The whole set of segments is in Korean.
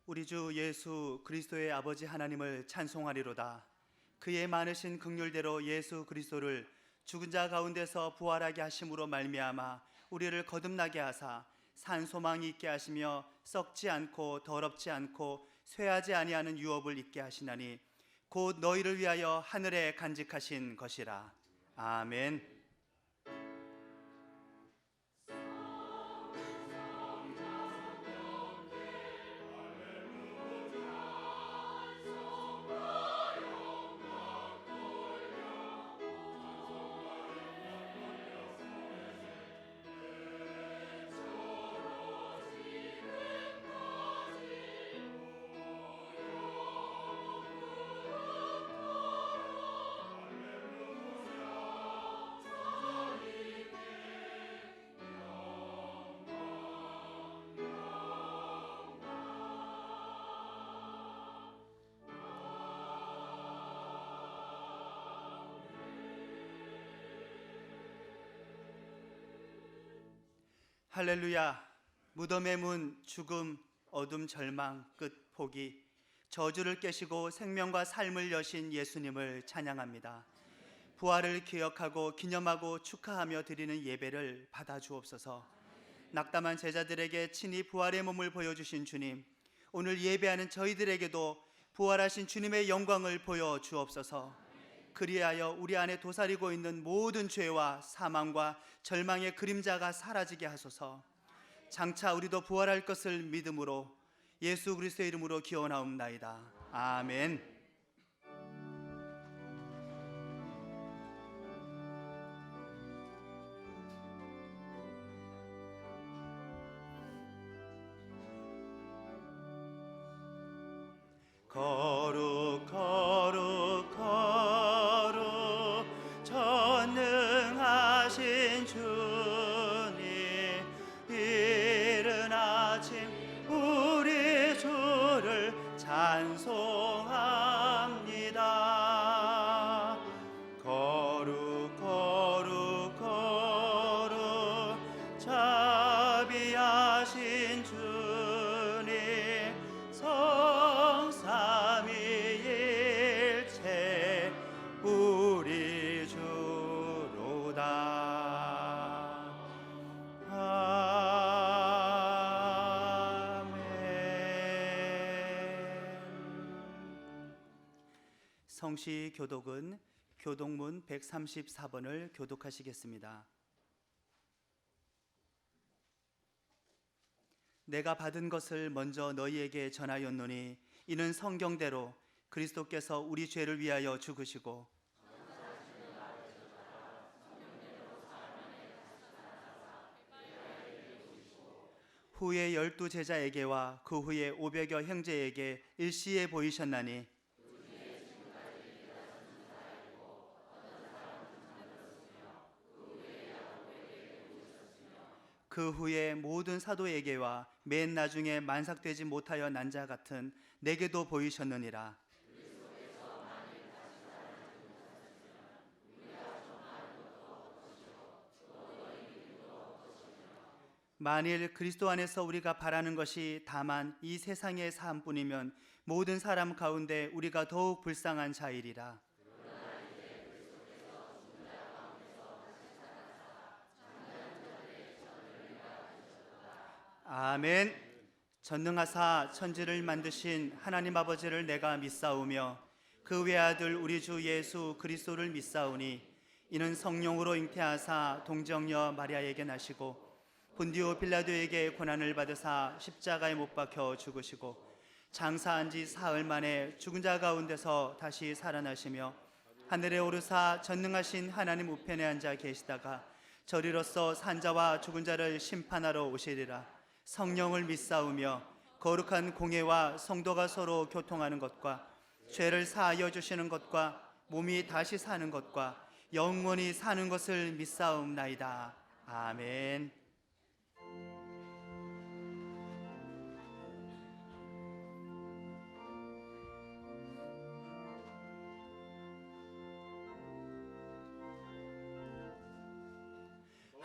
우리 주 예수 그리스도의 아버지 하나님을 찬송하리로다. 그의 많으신 긍휼대로 예수 그리스도를 죽은 자 가운데서 부활하게 하심으로 말미암아 우리를 거듭나게 하사 산 소망이 있게 하시며 썩지 않고 더럽지 않고 쇠하지 아니하는 유업을 있게 하시나니 곧 너희를 위하여 하늘에 간직하신 것이라. 아멘. 할렐루야. 무덤의 문, 죽음, 어둠, 절망, 끝, 포기, 저주를 깨시고 생명과 삶을 여신 예수님을 찬양합니다. 부활을 기억하고 기념하고 축하하며 드리는 예배를 받아 주옵소서. 낙담한 제자들에게 친히 부활의 몸을 보여주신 주님, 오늘 예배하는 저희들에게도 부활하신 주님의 영광을 보여 주옵소서. 그리하여 우리 안에 도사리고 있는 모든 죄와 사망과 절망의 그림자가 사라지게 하소서. 장차 우리도 부활할 것을 믿음으로 예수 그리스도의 이름으로 기원하옵나이다. 아멘. 거룩 거룩 거룩 전능하신 주님, 이른 아침 우리 주를 찬송합니다. 거룩 거룩 거룩 자비하신 주님, 성삼위일체 우리 주로다. 아멘. 성시 교독은 교독문 134번을 교독하시겠습니다. 내가 받은 것을 먼저 너희에게 전하였노니 이는 성경대로 그리스도께서 우리 죄를 위하여 죽으시고 후에 12 제자에게와 그 후에 500여 형제에게 일시에 보이셨나니 그 후에 모든 사도에게와 맨 나중에 만삭되지 못하여 난 자 같은 내게도 보이셨느니라. 만일 그리스도 안에서 우리가 바라는 것이 다만 이 세상의 삶뿐이면 모든 사람 가운데 우리가 더욱 불쌍한 자이리라. 아멘. 전능하사 천지를 만드신 하나님 아버지를 내가 믿사오며 그 외아들 우리 주 예수 그리스도를 믿사오니 이는 성령으로 잉태하사 동정녀 마리아에게 나시고 본디오 빌라도에게 고난을 받으사 십자가에 못 박혀 죽으시고 장사한 지 사흘 만에 죽은 자 가운데서 다시 살아나시며 하늘에 오르사 전능하신 하나님 우편에 앉아 계시다가 저리로서 산자와 죽은 자를 심판하러 오시리라. 성령을 믿사오며 거룩한 공예와 성도가 서로 교통하는 것과 죄를 사하여 주시는 것과 몸이 다시 사는 것과 영원히 사는 것을 믿사옵나이다. 아멘.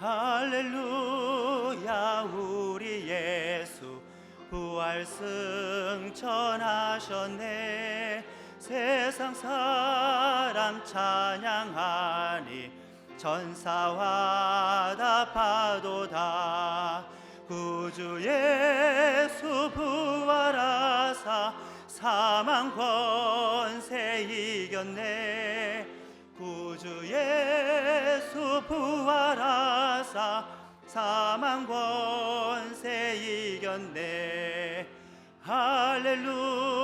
할렐루야. 우리 예수 부활 말씀 전하셨네. 세상 사람 찬양하니 전사와 답하도다. 구주 예수 부활하사 사망 권세 이겼네. 구주 예수 부활하사 사망 권세 이겼네. 할렐루야.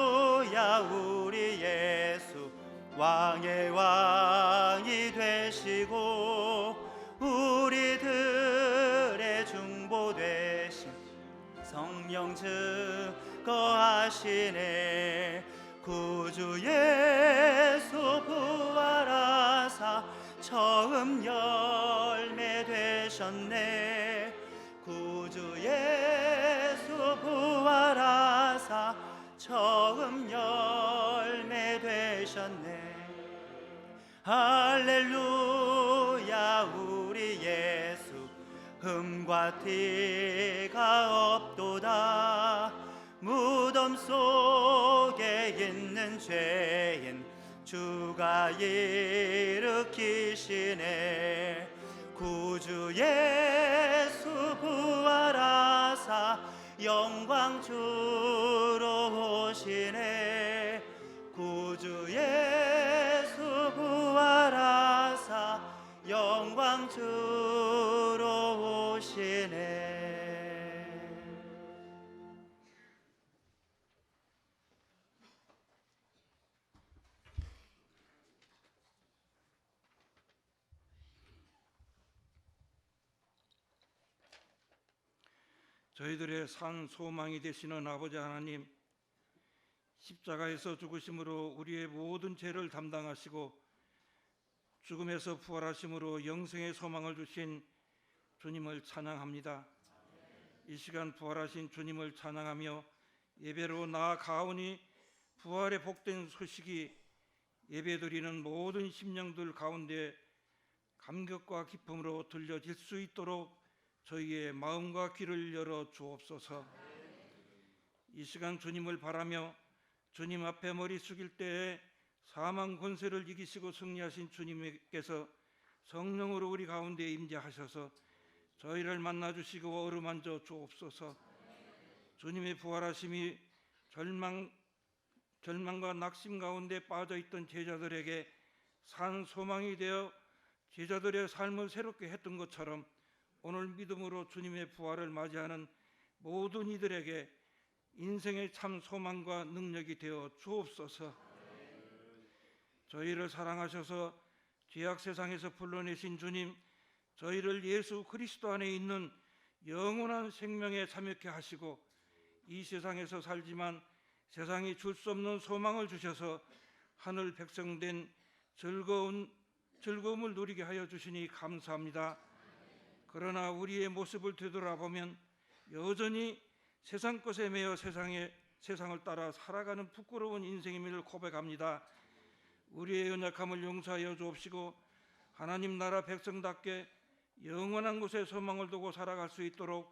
우리 예수 왕의 왕이 되시고 우리들의 중보 되신 성령 증거하시네. 구주 예수 부활하사 처음 열매 되셨네. 구주 예수 부활하사 처음 열매 되셨네. 할렐루야. 우리 예수 흠과 티가 없도다. 무덤 속에 있는 죄인 주가 일으키시네. 구주 예수 부활하사 영광 주로 오시네. 구주 예수 부활하사 영광 주로 오시네. 저희들의 산 소망이 되시는 아버지 하나님, 십자가에서 죽으심으로 우리의 모든 죄를 담당하시고 죽음에서 부활하심으로 영생의 소망을 주신 주님을 찬양합니다. 이 시간 부활하신 주님을 찬양하며 예배로 나아가오니 부활의 복된 소식이 예배드리는 모든 심령들 가운데 감격과 기쁨으로 들려질 수 있도록 저희의 마음과 귀를 열어 주옵소서. 이 시간 주님을 바라며 주님 앞에 머리 숙일 때에 사망 권세를 이기시고 승리하신 주님께서 성령으로 우리 가운데 임재하셔서 저희를 만나주시고 어루만져 주옵소서. 주님의 부활하심이 절망과 낙심 가운데 빠져있던 제자들에게 산 소망이 되어 제자들의 삶을 새롭게 했던 것처럼 오늘 믿음으로 주님의 부활을 맞이하는 모든 이들에게 인생의 참 소망과 능력이 되어 주옵소서. 저희를 사랑하셔서 죄악 세상에서 불러내신 주님, 저희를 예수 그리스도 안에 있는 영원한 생명에 참여케 하시고 이 세상에서 살지만 세상이 줄 수 없는 소망을 주셔서 하늘 백성된 즐거움을 누리게 하여 주시니 감사합니다. 그러나 우리의 모습을 되돌아보면 여전히 세상 것에 매여 세상을 따라 살아가는 부끄러운 인생임을 고백합니다. 우리의 연약함을 용서하여 주옵시고 하나님 나라 백성답게 영원한 곳에 소망을 두고 살아갈 수 있도록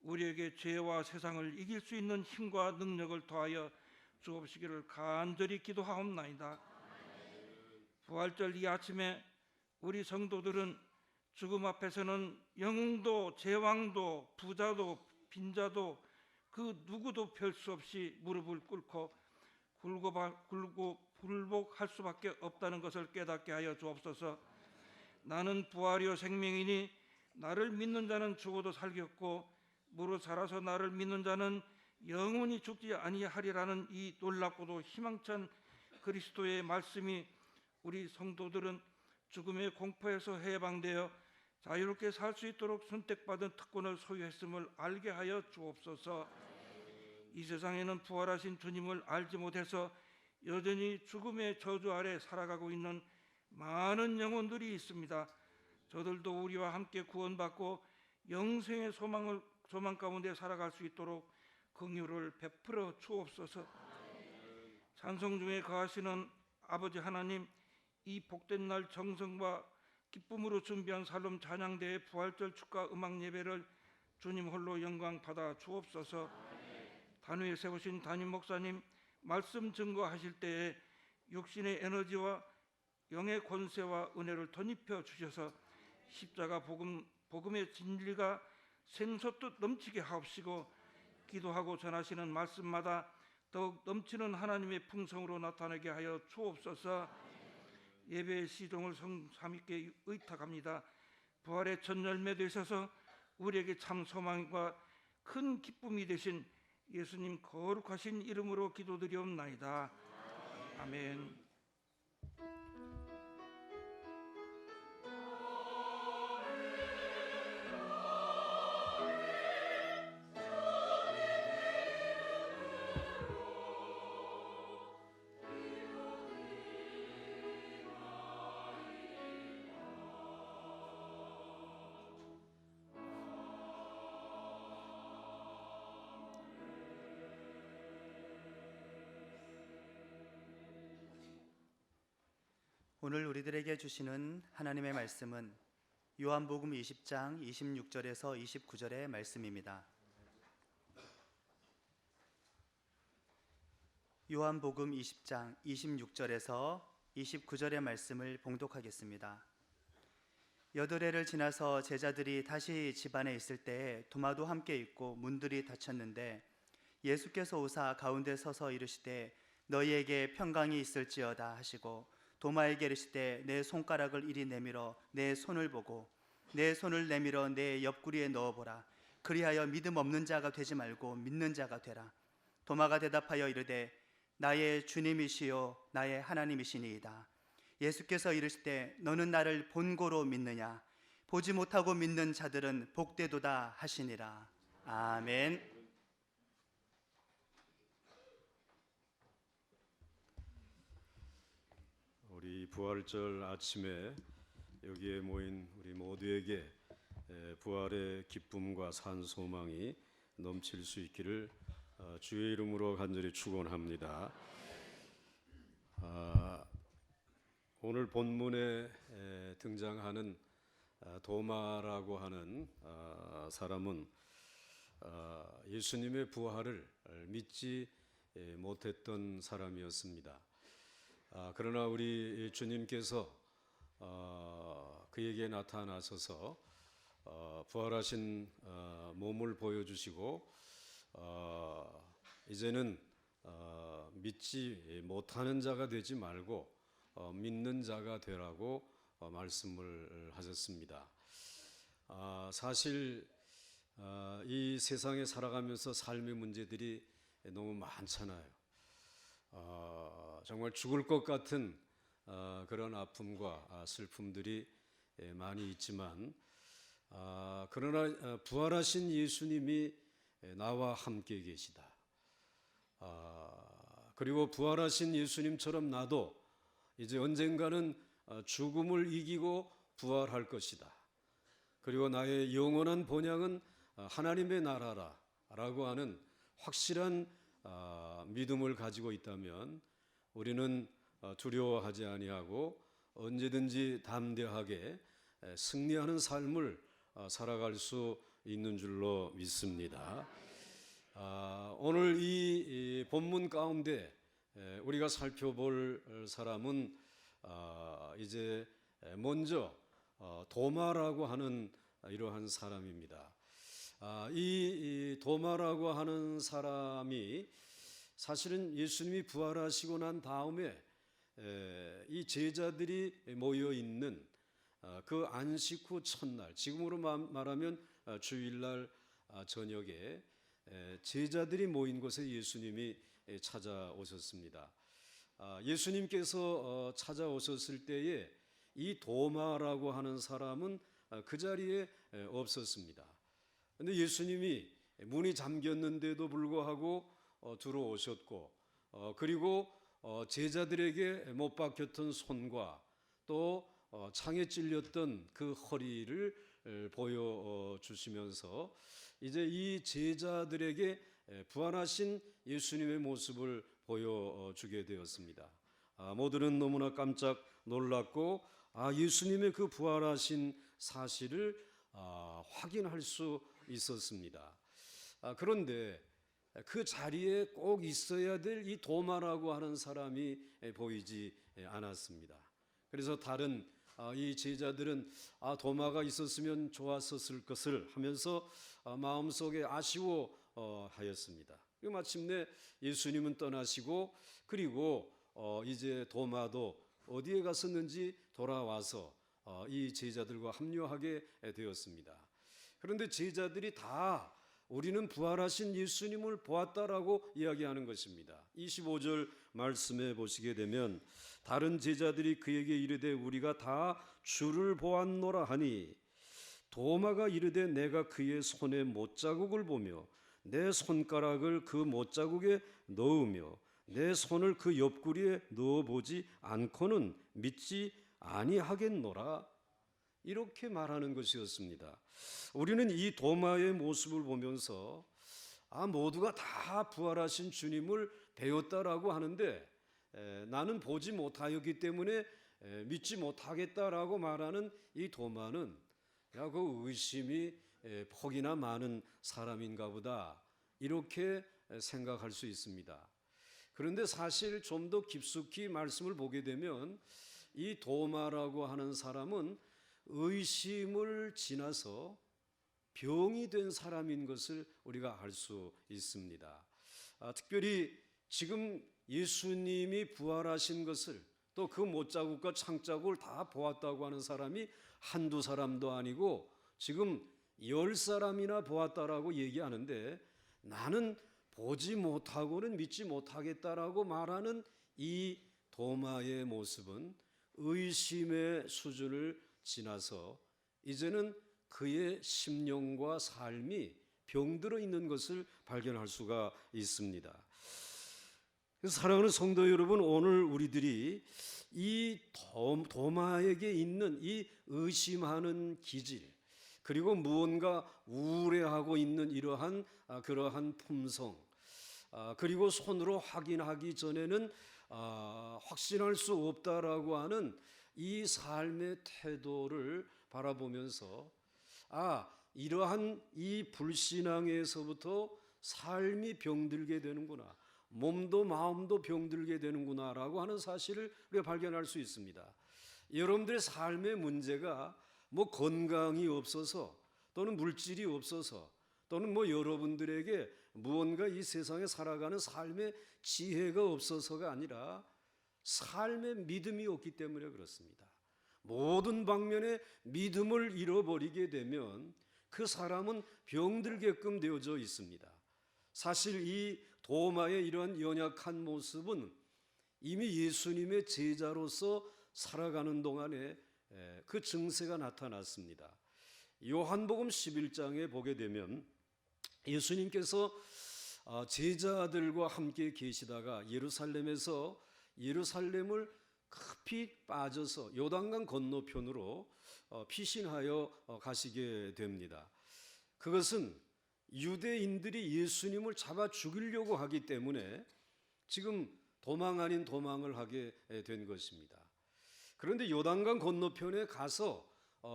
우리에게 죄와 세상을 이길 수 있는 힘과 능력을 더하여 주옵시기를 간절히 기도하옵나이다. 부활절 이 아침에 우리 성도들은 죽음 앞에서는 영웅도 제왕도 부자도 빈자도 그 누구도 별 수 없이 무릎을 꿇고 굴복할 수밖에 없다는 것을 깨닫게 하여 주옵소서. 나는 부활이요 생명이니 나를 믿는 자는 죽어도 살겠고 무릇 살아서 나를 믿는 자는 영원히 죽지 아니하리라는 이 놀랍고도 희망찬 그리스도의 말씀이 우리 성도들은 죽음의 공포에서 해방되어 자유롭게 살 수 있도록 선택받은 특권을 소유했음을 알게 하여 주옵소서. 이 세상에는 부활하신 주님을 알지 못해서 여전히 죽음의 저주 아래 살아가고 있는 많은 영혼들이 있습니다. 저들도 우리와 함께 구원받고 영생의 소망 가운데 살아갈 수 있도록 긍휼을 베풀어 주옵소서. 찬송 중에 거하시는 아버지 하나님, 이 복된 날 정성과 기쁨으로 준비한 살롬 찬양대의 부활절 축가 음악 예배를 주님 홀로 영광 받아 주옵소서. 단위에 세우신 담임 목사님 말씀 증거하실 때에 육신의 에너지와 영의 권세와 은혜를 덧입혀 주셔서 십자가 복음의 진리가 생솟듯 넘치게 하옵시고, 기도하고 전하시는 말씀마다 더욱 넘치는 하나님의 풍성으로 나타나게 하여 주옵소서. 예배의 시종을 성삼위께 의탁합니다. 부활의 첫 열매 되셔서 우리에게 참 소망과 큰 기쁨이 되신 예수님 거룩하신 이름으로 기도드리옵나이다. 아멘. 오늘 우리들에게 주시는 하나님의 말씀은 요한복음 20장 26절에서 29절의 말씀입니다. 요한복음 20장 26절에서 29절의 말씀을 봉독하겠습니다. 여드레를 지나서 제자들이 다시 집안에 있을 때에 도마도 함께 있고 문들이 닫혔는데 예수께서 오사 가운데 서서 이르시되 너희에게 평강이 있을지어다 하시고 도마에게 이르시되 내 손가락을 이리 내밀어 내 손을 보고 내 손을 내밀어 내 옆구리에 넣어보라. 그리하여 믿음 없는 자가 되지 말고 믿는 자가 되라. 도마가 대답하여 이르되 나의 주님이시요 나의 하나님이시니이다. 예수께서 이르시되 너는 나를 본고로 믿느냐? 보지 못하고 믿는 자들은 복되도다 하시니라. 아멘. 우리 부활절 아침에 여기에 모인 우리 모두에게 부활의 기쁨과 산 소망이 넘칠 수 있기를 주의 이름으로 간절히 축원합니다. 오늘 본문에 등장하는 도마라고 하는 사람은 예수님의 부활을 믿지 못했던 사람이었습니다. 그러나 우리 주님께서 그에게 나타나셔서 부활하신 몸을 보여주시고 이제는 믿지 못하는 자가 되지 말고 믿는 자가 되라고 말씀을 하셨습니다. 사실 이 세상에 살아가면서 삶의 문제들이 너무 많잖아요. 정말 죽을 것 같은 그런 아픔과 슬픔들이 많이 있지만 그러나 부활하신 예수님이 나와 함께 계시다. 그리고 부활하신 예수님처럼 나도 이제 언젠가는 죽음을 이기고 부활할 것이다. 그리고 나의 영원한 본향은 하나님의 나라라고 하는 확실한 믿음을 가지고 있다면 우리는 두려워하지 아니하고 언제든지 담대하게 승리하는 삶을 살아갈 수 있는 줄로 믿습니다. 오늘 이 본문 가운데 우리가 살펴볼 사람은 이제 먼저 도마라고 하는 이러한 사람입니다. 이 도마라고 하는 사람이 사실은 예수님이 부활하시고 난 다음에 이 제자들이 모여 있는 그 안식 후 첫날, 지금으로 말하면 주일날 저녁에 제자들이 모인 곳에 예수님이 찾아오셨습니다. 예수님께서 찾아오셨을 때에 이 도마라고 하는 사람은 그 자리에 없었습니다. 그런데 예수님이 문이 잠겼는데도 불구하고 들어오셨고 그리고 제자들에게 못 박혔던 손과 또 창에 찔렸던 그 허리를 보여주시면서 이제 이 제자들에게 부활하신 예수님의 모습을 보여주게 되었습니다. 모두는 너무나 깜짝 놀랐고 예수님의 그 부활하신 사실을 확인할 수 있었습니다. 그런데 그 자리에 꼭 있어야 될 이 도마라고 하는 사람이 보이지 않았습니다. 그래서 다른 이 제자들은 도마가 있었으면 좋았었을 것을 하면서 마음속에 아쉬워하였습니다. 마침내 예수님은 떠나시고 그리고 이제 도마도 어디에 갔었는지 돌아와서 이 제자들과 합류하게 되었습니다. 그런데 제자들이 다 우리는 부활하신 예수님을 보았다라고 이야기하는 것입니다. 25절 말씀해 보시게 되면 다른 제자들이 그에게 이르되 우리가 다 주를 보았노라 하니 도마가 이르되 내가 그의 손에 못자국을 보며 내 손가락을 그 못자국에 넣으며 내 손을 그 옆구리에 넣어보지 않고는 믿지 아니하겠노라. 이렇게 말하는 것이었습니다. 우리는 이 도마의 모습을 보면서 모두가 다 부활하신 주님을 배웠다라고 하는데 나는 보지 못하였기 때문에 믿지 못하겠다라고 말하는 이 도마는 그 의심이 폭이나 많은 사람인가 보다 이렇게 생각할 수 있습니다. 그런데 사실 좀 더 깊숙이 말씀을 보게 되면 이 도마라고 하는 사람은 의심을 지나서 병이 된 사람인 것을 우리가 알 수 있습니다. 특별히 지금 예수님이 부활하신 것을 또 그 못자국과 창자국을 다 보았다고 하는 사람이 한두 사람도 아니고 지금 10사람이나 보았다라고 얘기하는데 나는 보지 못하고는 믿지 못하겠다라고 말하는 이 도마의 모습은 의심의 수준을 지나서 이제는 그의 심령과 삶이 병들어 있는 것을 발견할 수가 있습니다. 그래서 사랑하는 성도 여러분, 오늘 우리들이 이 도마에게 있는 이 의심하는 기질, 그리고 무언가 우울해하고 있는 이러한 그러한 품성, 그리고 손으로 확인하기 전에는 확신할 수 없다라고 하는 이 삶의 태도를 바라보면서 이러한 이 불신앙에서부터 삶이 병들게 되는구나, 몸도 마음도 병들게 되는구나라고 하는 사실을 우리가 발견할 수 있습니다. 여러분들의 삶의 문제가 건강이 없어서 또는 물질이 없어서 또는 여러분들에게 무언가 이 세상에 살아가는 삶의 지혜가 없어서가 아니라 삶의 믿음이 없기 때문에 그렇습니다. 모든 방면에 믿음을 잃어버리게 되면 그 사람은 병들게끔 되어져 있습니다. 사실 이 도마의 이러한 연약한 모습은 이미 예수님의 제자로서 살아가는 동안에 그 증세가 나타났습니다. 요한복음 11장에 보게 되면 예수님께서 제자들과 함께 계시다가 예루살렘을 급히 빠져서 요단강 건너편으로 피신하여 가시게 됩니다. 그것은 유대인들이 예수님을 잡아 죽이려고 하기 때문에 지금 도망 아닌 도망을 하게 된 것입니다. 그런데 요단강 건너편에 가서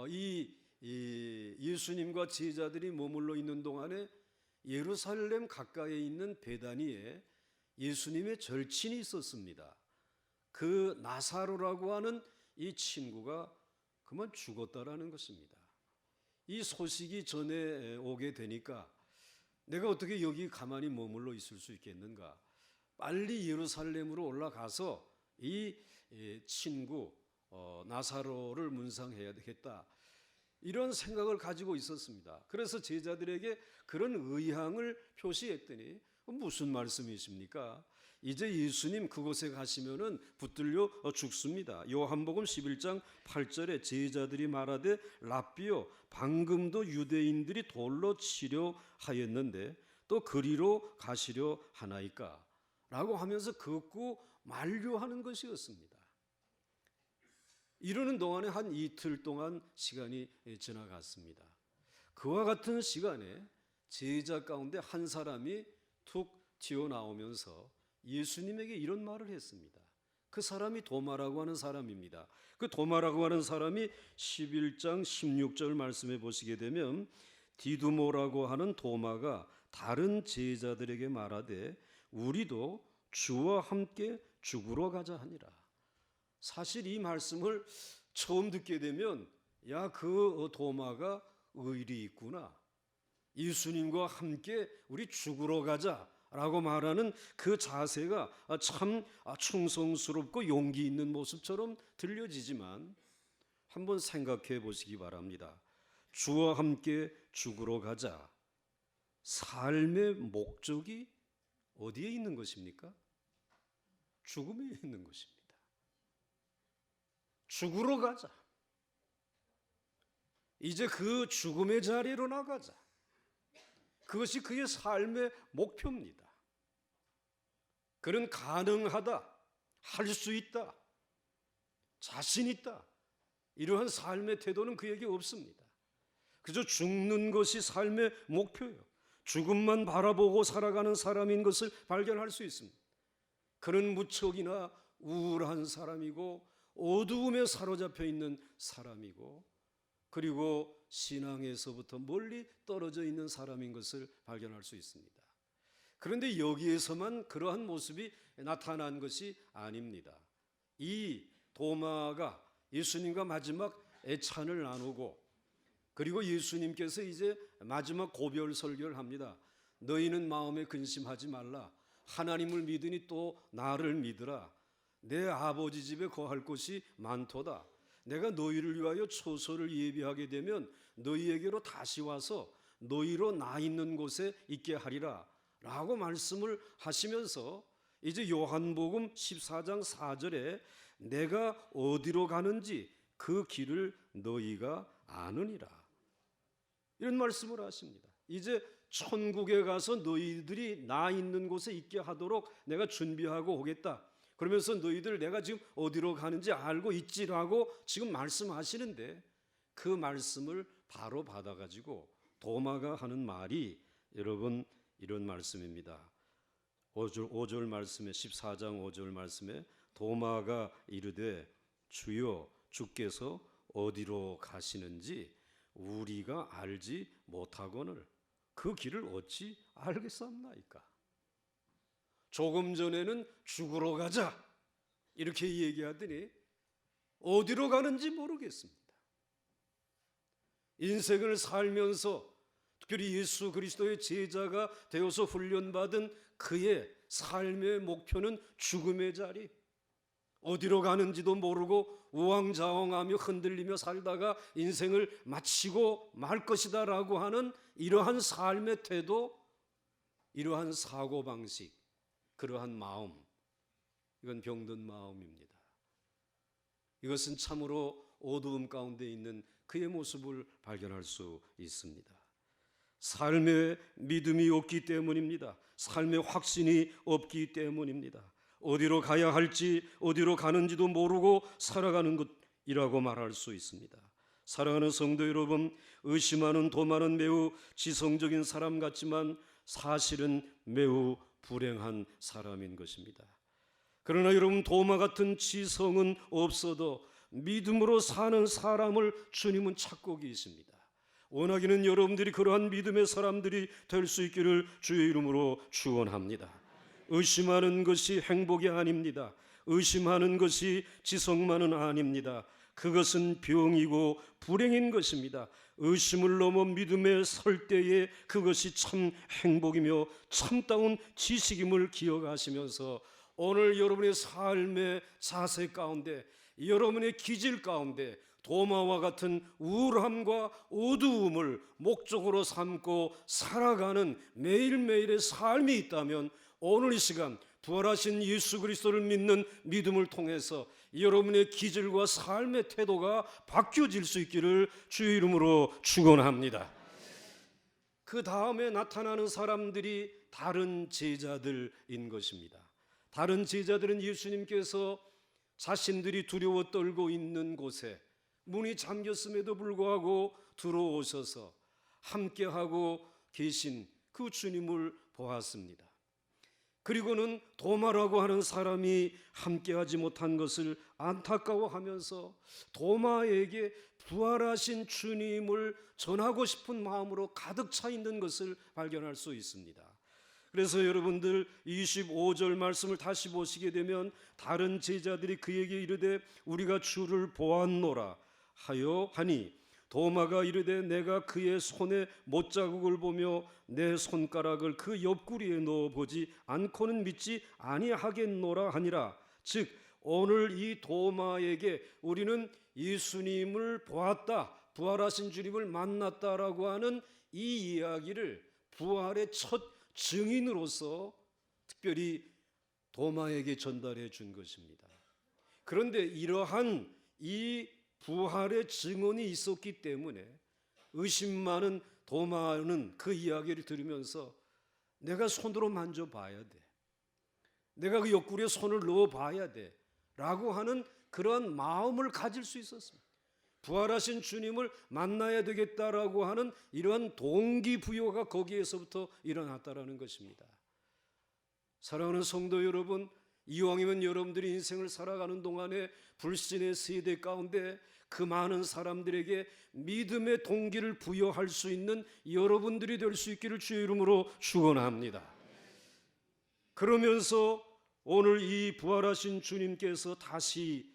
이 예수님과 제자들이 머물러 있는 동안에 예루살렘 가까이에 있는 베다니에 예수님의 절친이 있었습니다. 그 나사로라고 하는 이 친구가 그만 죽었다라는 것입니다. 이 소식이 전해 오게 되니까 내가 어떻게 여기 가만히 머물러 있을 수 있겠는가? 빨리 예루살렘으로 올라가서 이 친구 나사로를 문상해야 되겠다, 이런 생각을 가지고 있었습니다. 그래서 제자들에게 그런 의향을 표시했더니 무슨 말씀이십니까? 이제 예수님 그곳에 가시면은 붙들려 죽습니다. 요한복음 11장 8절에 제자들이 말하되 랍비요, 방금도 유대인들이 돌로 치려 하였는데 또 그리로 가시려 하나이까? 라고 하면서 긋고 만류하는 것이었습니다. 이러는 동안에 한 이틀 동안 시간이 지나갔습니다. 그와 같은 시간에 제자 가운데 한 사람이 툭 튀어나오면서 예수님에게 이런 말을 했습니다. 그 사람이 도마라고 하는 사람입니다. 그 도마라고 하는 사람이 11장 16절 말씀해 보시게 되면 디두모라고 하는 도마가 다른 제자들에게 말하되 우리도 주와 함께 죽으러 가자 하니라. 사실 이 말씀을 처음 듣게 되면 그 도마가 의리 있구나. 예수님과 함께 우리 죽으러 가자라고 말하는 그 자세가 참 충성스럽고 용기 있는 모습처럼 들려지지만 한번 생각해 보시기 바랍니다. 주와 함께 죽으러 가자. 삶의 목적이 어디에 있는 것입니까? 죽음에 있는 것입니다. 죽으러 가자. 이제 그 죽음의 자리로 나가자. 그것이 그의 삶의 목표입니다. 그는 가능하다, 할 수 있다, 자신 있다. 이러한 삶의 태도는 그에게 없습니다. 그저 죽는 것이 삶의 목표예요. 죽음만 바라보고 살아가는 사람인 것을 발견할 수 있습니다. 그는 무척이나 우울한 사람이고 어두움에 사로잡혀 있는 사람이고 그리고 신앙에서부터 멀리 떨어져 있는 사람인 것을 발견할 수 있습니다. 그런데 여기에서만 그러한 모습이 나타난 것이 아닙니다. 이 도마가 예수님과 마지막 애찬을 나누고 그리고 예수님께서 이제 마지막 고별 설교를 합니다. 너희는 마음에 근심하지 말라. 하나님을 믿으니 또 나를 믿으라. 내 아버지 집에 거할 곳이 많도다. 내가 너희를 위하여 초소를 예비하게 되면 너희에게로 다시 와서 너희로 나 있는 곳에 있게 하리라 라고 말씀을 하시면서 이제 요한복음 14장 4절에 내가 어디로 가는지 그 길을 너희가 아느니라 이런 말씀을 하십니다. 이제 천국에 가서 너희들이 나 있는 곳에 있게 하도록 내가 준비하고 오겠다. 그러면서 너희들 내가 지금 어디로 가는지 알고 있지라고 지금 말씀하시는데 그 말씀을 바로 받아가지고 도마가 하는 말이 여러분 이런 말씀입니다. 5절 말씀에 14장 5절 말씀에 도마가 이르되 주여 주께서 어디로 가시는지 우리가 알지 못하거늘 그 길을 어찌 알겠사옵나이까. 조금 전에는 죽으러 가자 이렇게 얘기하더니 어디로 가는지 모르겠습니다. 인생을 살면서 특별히 예수 그리스도의 제자가 되어서 훈련받은 그의 삶의 목표는 죽음의 자리. 어디로 가는지도 모르고 우왕좌왕하며 흔들리며 살다가 인생을 마치고 말 것이다 라고 하는 이러한 삶의 태도, 이러한 사고방식, 그러한 마음, 이건 병든 마음입니다. 이것은 참으로 어두움 가운데 있는 그의 모습을 발견할 수 있습니다. 삶의 믿음이 없기 때문입니다. 삶의 확신이 없기 때문입니다. 어디로 가야 할지 어디로 가는지도 모르고 살아가는 것이라고 말할 수 있습니다. 사랑하는 성도 여러분, 의심하는 도마는 매우 지성적인 사람 같지만 사실은 매우 불행한 사람인 것입니다. 그러나 여러분 도마 같은 지성은 없어도 믿음으로 사는 사람을 주님은 찾고 계십니다. 원하기는 여러분들이 그러한 믿음의 사람들이 될 수 있기를 주의 이름으로 축원합니다. 의심하는 것이 행복이 아닙니다. 의심하는 것이 지성만은 아닙니다. 그것은 병이고 불행인 것입니다. 의심을 넘어 믿음에 설 때에 그것이 참 행복이며 참다운 지식임을 기억하시면서 오늘 여러분의 삶의 자세 가운데 여러분의 기질 가운데 도마와 같은 우울함과 어두움을 목적으로 삼고 살아가는 매일매일의 삶이 있다면 오늘 이 시간 부활하신 예수 그리스도를 믿는 믿음을 통해서 여러분의 기질과 삶의 태도가 바뀌어질 수 있기를 주의 이름으로 축원합니다. 그 다음에 나타나는 사람들이 다른 제자들인 것입니다. 다른 제자들은 예수님께서 자신들이 두려워 떨고 있는 곳에 문이 잠겼음에도 불구하고 들어오셔서 함께하고 계신 그 주님을 보았습니다. 그리고는 도마라고 하는 사람이 함께하지 못한 것을 안타까워하면서 도마에게 부활하신 주님을 전하고 싶은 마음으로 가득 차 있는 것을 발견할 수 있습니다. 그래서 여러분들 25절 말씀을 다시 보시게 되면 다른 제자들이 그에게 이르되 우리가 주를 보았노라 하여 하니 도마가 이르되 내가 그의 손에 못자국을 보며 내 손가락을 그 옆구리에 넣어보지 않고는 믿지 아니하겠노라 하니라. 즉 오늘 이 도마에게 우리는 예수님을 보았다, 부활하신 주님을 만났다라고 하는 이 이야기를 부활의 첫 증인으로서 특별히 도마에게 전달해 준 것입니다. 그런데 이러한 이 부활의 증언이 있었기 때문에 의심 많은 도마는 그 이야기를 들으면서 내가 손으로 만져봐야 돼, 내가 그 옆구리에 손을 넣어봐야 돼 라고 하는 그러한 마음을 가질 수 있었습니다. 부활하신 주님을 만나야 되겠다라고 하는 이러한 동기부여가 거기에서부터 일어났다라는 것입니다. 사랑하는 성도 여러분, 이왕이면 여러분들이 인생을 살아가는 동안에 불신의 세대 가운데 그 많은 사람들에게 믿음의 동기를 부여할 수 있는 여러분들이 될 수 있기를 주의 이름으로 축원합니다. 그러면서 오늘 이 부활하신 주님께서 다시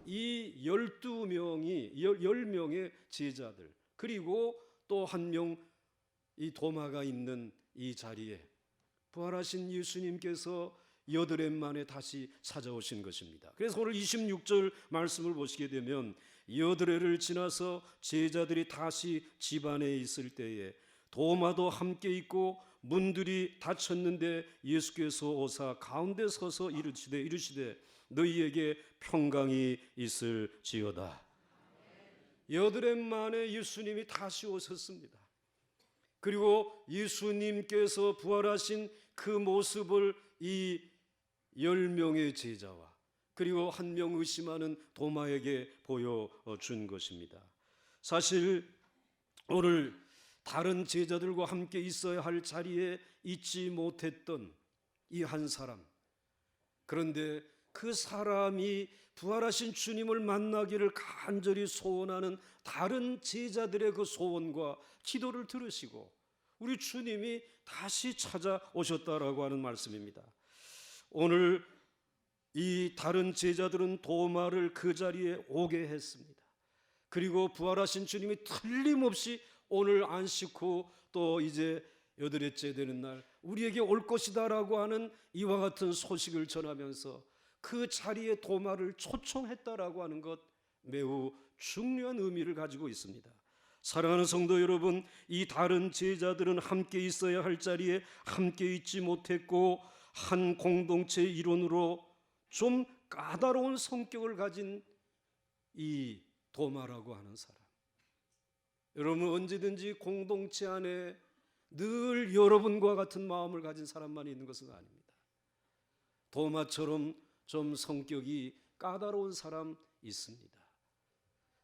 이 10명의 제자들 그리고 또 한 명 이 도마가 있는 이 자리에 부활하신 예수님께서 여드렛 만에 다시 찾아오신 것입니다. 그래서 오늘 26절 말씀을 보시게 되면 여드렛을 지나서 제자들이 다시 집 안에 있을 때에 도마도 함께 있고 문들이 닫혔는데 예수께서 오사 가운데 서서 이르시되 너희에게 평강이 있을지어다. 여드렛 만에 예수님이 다시 오셨습니다. 그리고 예수님께서 부활하신 그 모습을 이 10명의 제자와 그리고 한 명 의심하는 도마에게 보여준 것입니다. 사실 오늘 다른 제자들과 함께 있어야 할 자리에 있지 못했던 이 한 사람, 그런데 그 사람이 부활하신 주님을 만나기를 간절히 소원하는 다른 제자들의 그 소원과 기도를 들으시고 우리 주님이 다시 찾아오셨다라고 하는 말씀입니다. 오늘 이 다른 제자들은 도마를 그 자리에 오게 했습니다. 그리고 부활하신 주님이 틀림없이 오늘 안식 후 또 이제 여드렛째 되는 날 우리에게 올 것이다라고 하는 이와 같은 소식을 전하면서 그 자리에 도마를 초청했다라고 하는 것 매우 중요한 의미를 가지고 있습니다. 사랑하는 성도 여러분, 이 다른 제자들은 함께 있어야 할 자리에 함께 있지 못했고 한 공동체 일원으로 좀 까다로운 성격을 가진 이 도마라고 하는 사람, 여러분 언제든지 공동체 안에 늘 여러분과 같은 마음을 가진 사람만 있는 것은 아닙니다. 도마처럼 좀 성격이 까다로운 사람 있습니다.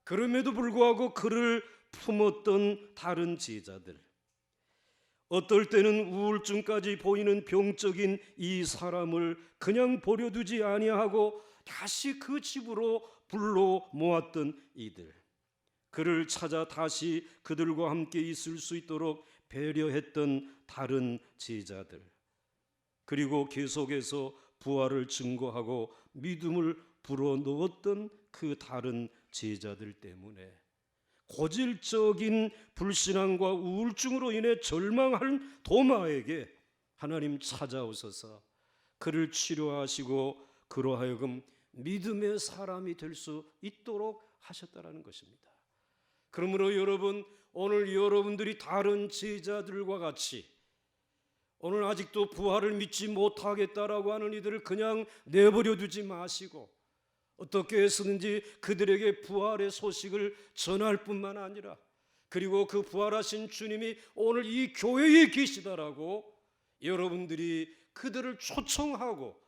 그럼에도 불구하고 그를 품었던 다른 제자들, 어떨 때는 우울증까지 보이는 병적인 이 사람을 그냥 버려두지 아니하고 다시 그 집으로 불러 모았던 이들, 그를 찾아 다시 그들과 함께 있을 수 있도록 배려했던 다른 제자들, 그리고 계속해서 부활을 증거하고 믿음을 불어넣었던 그 다른 제자들 때문에 고질적인 불신앙과 우울증으로 인해 절망한 도마에게 하나님 찾아오셔서 그를 치료하시고 그로 하여금 믿음의 사람이 될 수 있도록 하셨다라는 것입니다. 그러므로 여러분, 오늘 여러분들이 다른 제자들과 같이 오늘 아직도 부활을 믿지 못하겠다라고 하는 이들을 그냥 내버려 두지 마시고 어떻게 해서든지 그들에게 부활의 소식을 전할 뿐만 아니라 그리고 그 부활하신 주님이 오늘 이 교회에 계시다라고 여러분들이 그들을 초청하고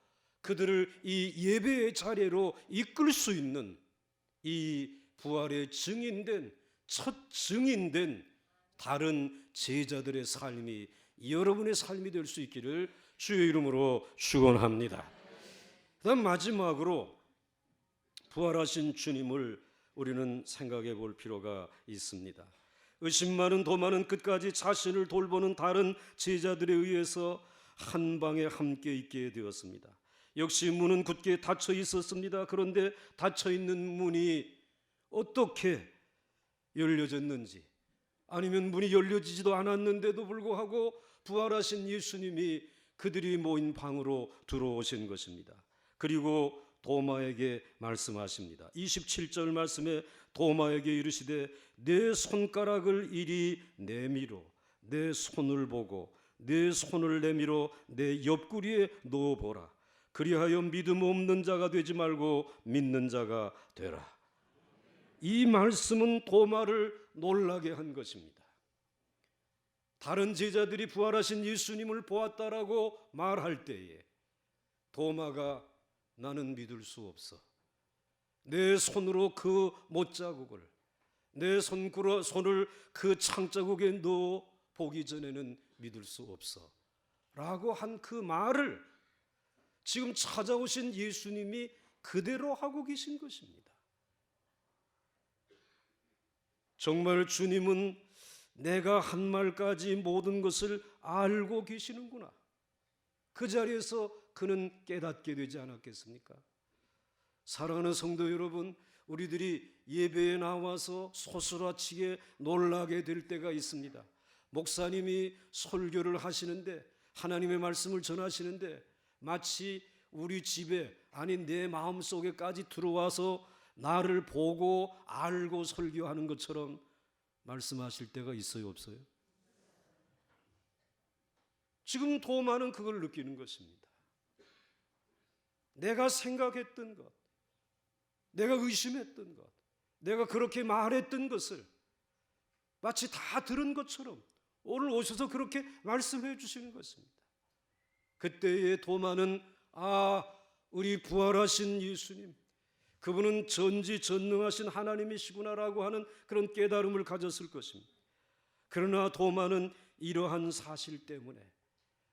그들을 이 예배의 자리로 이끌 수 있는 이 부활의 첫 증인된 다른 제자들의 삶이 여러분의 삶이 될 수 있기를 주의 이름으로 축원합니다. 그다음 마지막으로 부활하신 주님을 우리는 생각해 볼 필요가 있습니다. 의심 많은 도마는 끝까지 자신을 돌보는 다른 제자들에 의해서 한 방에 함께 있게 되었습니다. 역시 문은 굳게 닫혀 있었습니다. 그런데 닫혀 있는 문이 어떻게 열려졌는지, 아니면 문이 열려지지도 않았는데도 불구하고 부활하신 예수님이 그들이 모인 방으로 들어오신 것입니다. 그리고 도마에게 말씀하십니다. 27절 말씀에 도마에게 이르시되 내 손가락을 이리 내밀어 내 손을 보고 내 손을 내밀어 내 옆구리에 넣어보라. 그리하여 믿음 없는 자가 되지 말고 믿는 자가 되라. 이 말씀은 도마를 놀라게 한 것입니다. 다른 제자들이 부활하신 예수님을 보았다라고 말할 때에 도마가 나는 믿을 수 없어. 내 손으로 그 못자국을, 내 손을 그 창자국에 넣어 보기 전에는 믿을 수 없어 라고 한 그 말을 지금 찾아오신 예수님이 그대로 하고 계신 것입니다. 정말 주님은 내가 한 말까지 모든 것을 알고 계시는구나. 그 자리에서 그는 깨닫게 되지 않았겠습니까? 사랑하는 성도 여러분, 우리들이 예배에 나와서 소스라치게 놀라게 될 때가 있습니다. 목사님이 설교를 하시는데, 하나님의 말씀을 전하시는데 마치 우리 집에, 아니 내 마음속에까지 들어와서 나를 보고 알고 설교하는 것처럼 말씀하실 때가 있어요, 없어요? 지금 도마는 그걸 느끼는 것입니다. 내가 생각했던 것, 내가 의심했던 것, 내가 그렇게 말했던 것을 마치 다 들은 것처럼 오늘 오셔서 그렇게 말씀해 주시는 것입니다. 그때의 도마는 우리 부활하신 예수님, 그분은 전지전능하신 하나님이시구나라고 하는 그런 깨달음을 가졌을 것입니다. 그러나 도마는 이러한 사실 때문에,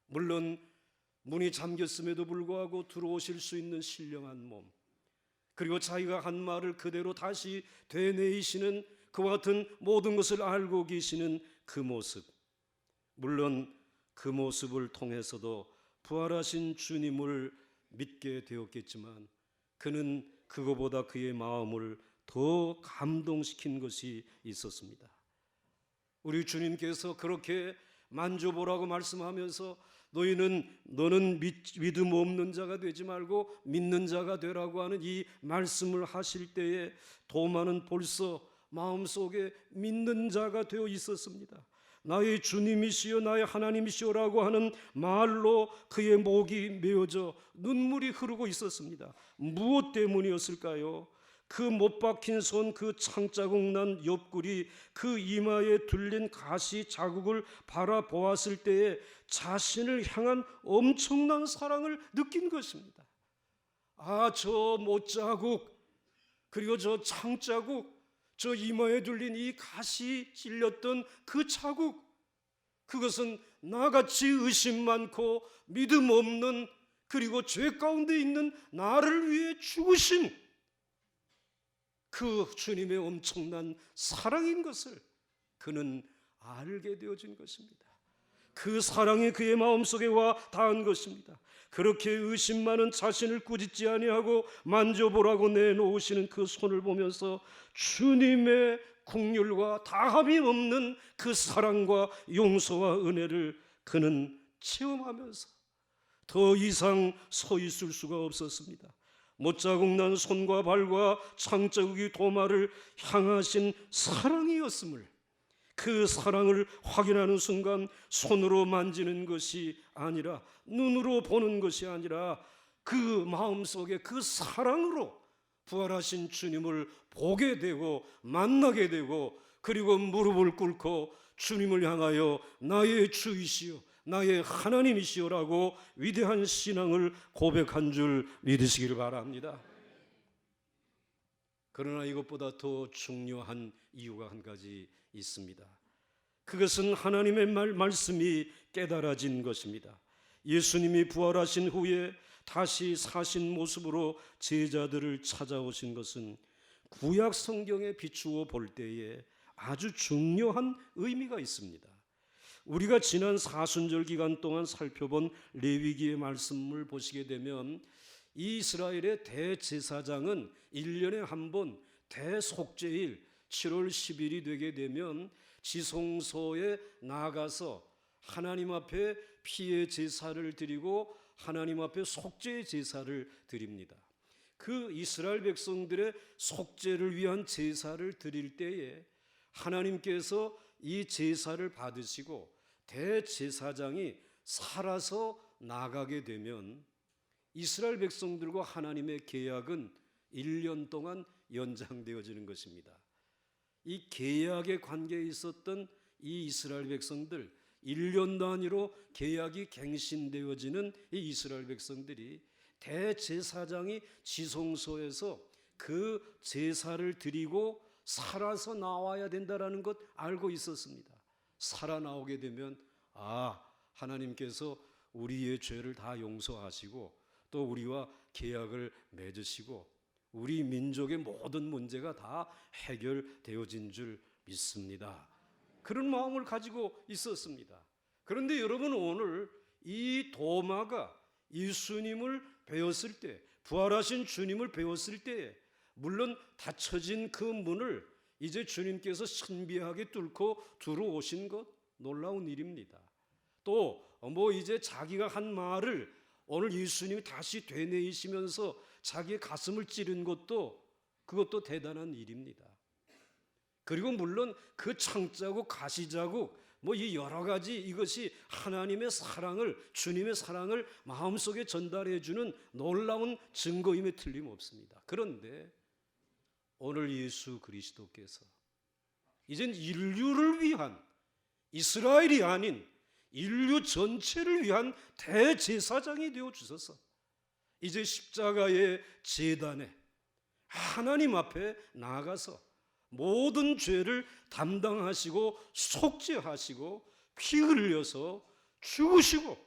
물론 문이 잠겼음에도 불구하고 들어오실 수 있는 신령한 몸, 그리고 자기가 한 말을 그대로 다시 되뇌이시는 그와 같은 모든 것을 알고 계시는 그 모습, 물론 그 모습을 통해서도 부활하신 주님을 믿게 되었겠지만 그는 그거보다 그의 마음을 더 감동시킨 것이 있었습니다. 우리 주님께서 그렇게 만져보라고 말씀하면서 너는 믿음 없는 자가 되지 말고 믿는 자가 되라고 하는 이 말씀을 하실 때에 도마는 벌써 마음속에 믿는 자가 되어 있었습니다. 나의 주님이시여 나의 하나님이시여라고 하는 말로 그의 목이 메어져 눈물이 흐르고 있었습니다. 무엇 때문이었을까요? 그 못 박힌 손, 그 창자국 난 옆구리, 그 이마에 둘린 가시 자국을 바라보았을 때에 자신을 향한 엄청난 사랑을 느낀 것입니다. 저 못자국, 그리고 저 창자국, 저 이마에 둘린 이 가시 찔렸던 그 자국, 그것은 나같이 의심 많고 믿음 없는, 그리고 죄 가운데 있는 나를 위해 죽으신 그 주님의 엄청난 사랑인 것을 그는 알게 되어진 것입니다. 그 사랑이 그의 마음속에 와 닿은 것입니다. 그렇게 의심 많은 자신을 꾸짖지 아니하고 만져보라고 내놓으시는 그 손을 보면서 주님의 긍휼과 다함이 없는 그 사랑과 용서와 은혜를 그는 체험하면서 더 이상 서 있을 수가 없었습니다. 못자국 난 손과 발과 창자국이 도마를 향하신 사랑이었음을, 그 사랑을 확인하는 순간 손으로 만지는 것이 아니라, 눈으로 보는 것이 아니라 그 마음속에 그 사랑으로 부활하신 주님을 보게 되고 만나게 되고, 그리고 무릎을 꿇고 주님을 향하여 나의 주이시여 나의 하나님이시여라고 위대한 신앙을 고백한 줄 믿으시기를 바랍니다. 그러나 이것보다 더 중요한 이유가 한 가지 있습니다. 그것은 하나님의 말씀이 깨달아진 것입니다. 예수님이 부활하신 후에 다시 사신 모습으로 제자들을 찾아오신 것은 구약 성경에 비추어 볼 때에 아주 중요한 의미가 있습니다. 우리가 지난 사순절 기간 동안 살펴본 레위기의 말씀을 보시게 되면 이스라엘의 대제사장은 1년에 한 번 대속죄일 7월 10일이 되게 되면 지성소에 나가서 하나님 앞에 피의 제사를 드리고 하나님 앞에 속죄의 제사를 드립니다. 그 이스라엘 백성들의 속죄를 위한 제사를 드릴 때에 하나님께서 이 제사를 받으시고 대제사장이 살아서 나가게 되면 이스라엘 백성들과 하나님의 계약은 1년 동안 연장되어지는 것입니다. 이 계약의 관계에 있었던 이 이스라엘 백성들, 1년 단위로 계약이 갱신되어지는 이 이스라엘 백성들이 대제사장이 지성소에서 그 제사를 드리고 살아서 나와야 된다라는 것 알고 있었습니다. 살아나오게 되면 하나님께서 우리의 죄를 다 용서하시고 또 우리와 계약을 맺으시고 우리 민족의 모든 문제가 다 해결되어진 줄 믿습니다. 그런 마음을 가지고 있었습니다. 그런데 여러분, 오늘 이 도마가 예수님을 배웠을 때, 부활하신 주님을 배웠을 때, 물론 닫혀진 그 문을 이제 주님께서 신비하게 뚫고 들어오신 것 놀라운 일입니다. 또 이제 자기가 한 말을 오늘 예수님이 다시 되뇌이시면서 자기의 가슴을 찌른 것도 그것도 대단한 일입니다. 그리고 물론 그 창자국, 가시자국 이 여러 가지 이것이 하나님의 사랑을, 주님의 사랑을 마음속에 전달해 주는 놀라운 증거임에 틀림없습니다. 그런데 오늘 예수 그리스도께서 이젠 인류를 위한, 이스라엘이 아닌 인류 전체를 위한 대제사장이 되어 주셔서 이제 십자가의 제단에 하나님 앞에 나아가서 모든 죄를 담당하시고 속죄하시고 피 흘려서 죽으시고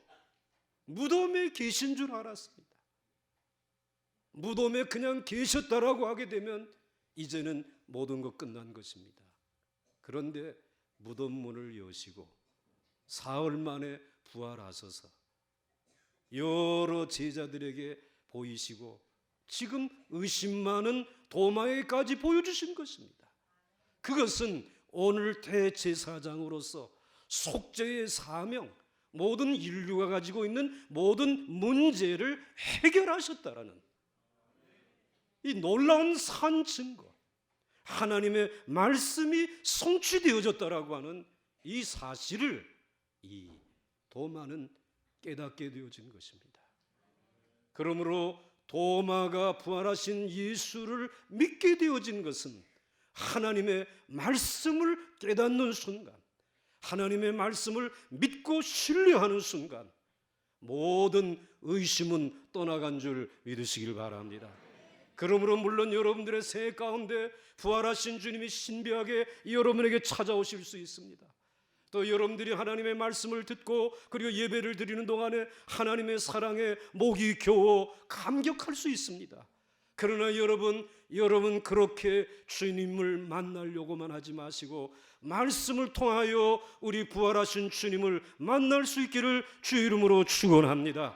무덤에 계신 줄 알았습니다. 무덤에 그냥 계셨다라고 하게 되면 이제는 모든 것 끝난 것입니다. 그런데 무덤 문을 여시고 사흘 만에 부활하셔서 여러 제자들에게 보이시고 지금 의심 많은 도마에까지 보여주신 것입니다. 그것은 오늘 대제사장으로서 속죄의 사명, 모든 인류가 가지고 있는 모든 문제를 해결하셨다라는 이 놀라운 산 증거, 하나님의 말씀이 성취되어졌다라고 하는 이 사실을 이 도마는 깨닫게 되어진 것입니다. 그러므로 도마가 부활하신 예수를 믿게 되어진 것은 하나님의 말씀을 깨닫는 순간, 하나님의 말씀을 믿고 신뢰하는 순간 모든 의심은 떠나간 줄 믿으시길 바랍니다. 그러므로 물론 여러분들의 새 가운데 부활하신 주님이 신비하게 여러분에게 찾아오실 수 있습니다. 또 여러분들이 하나님의 말씀을 듣고 그리고 예배를 드리는 동안에 하나님의 사랑에 목이 겨워 감격할 수 있습니다. 그러나 여러분 그렇게 주님을 만나려고만 하지 마시고 말씀을 통하여 우리 부활하신 주님을 만날 수 있기를 주 이름으로 축원합니다.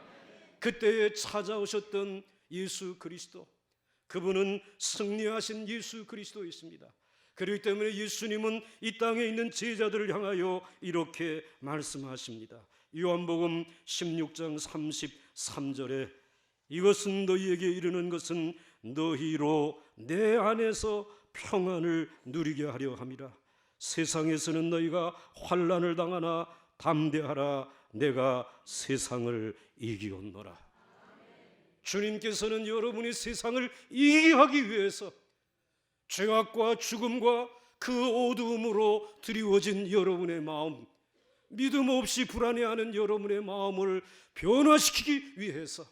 그때에 찾아오셨던 예수 그리스도, 그분은 승리하신 예수 그리스도이십니다. 그렇기 때문에 예수님은 이 땅에 있는 제자들을 향하여 이렇게 말씀하십니다. 요한복음 16장 33절에 이것은 너희에게 이르는 것은 너희로 내 안에서 평안을 누리게 하려 함이라. 세상에서는 너희가 환난을 당하나 담대하라. 내가 세상을 이기었노라. 주님께서는 여러분이 세상을 이기게 하기 위해서 죄악과 죽음과 그 어두움으로 드리워진 여러분의 마음, 믿음 없이 불안해하는 여러분의 마음을 변화시키기 위해서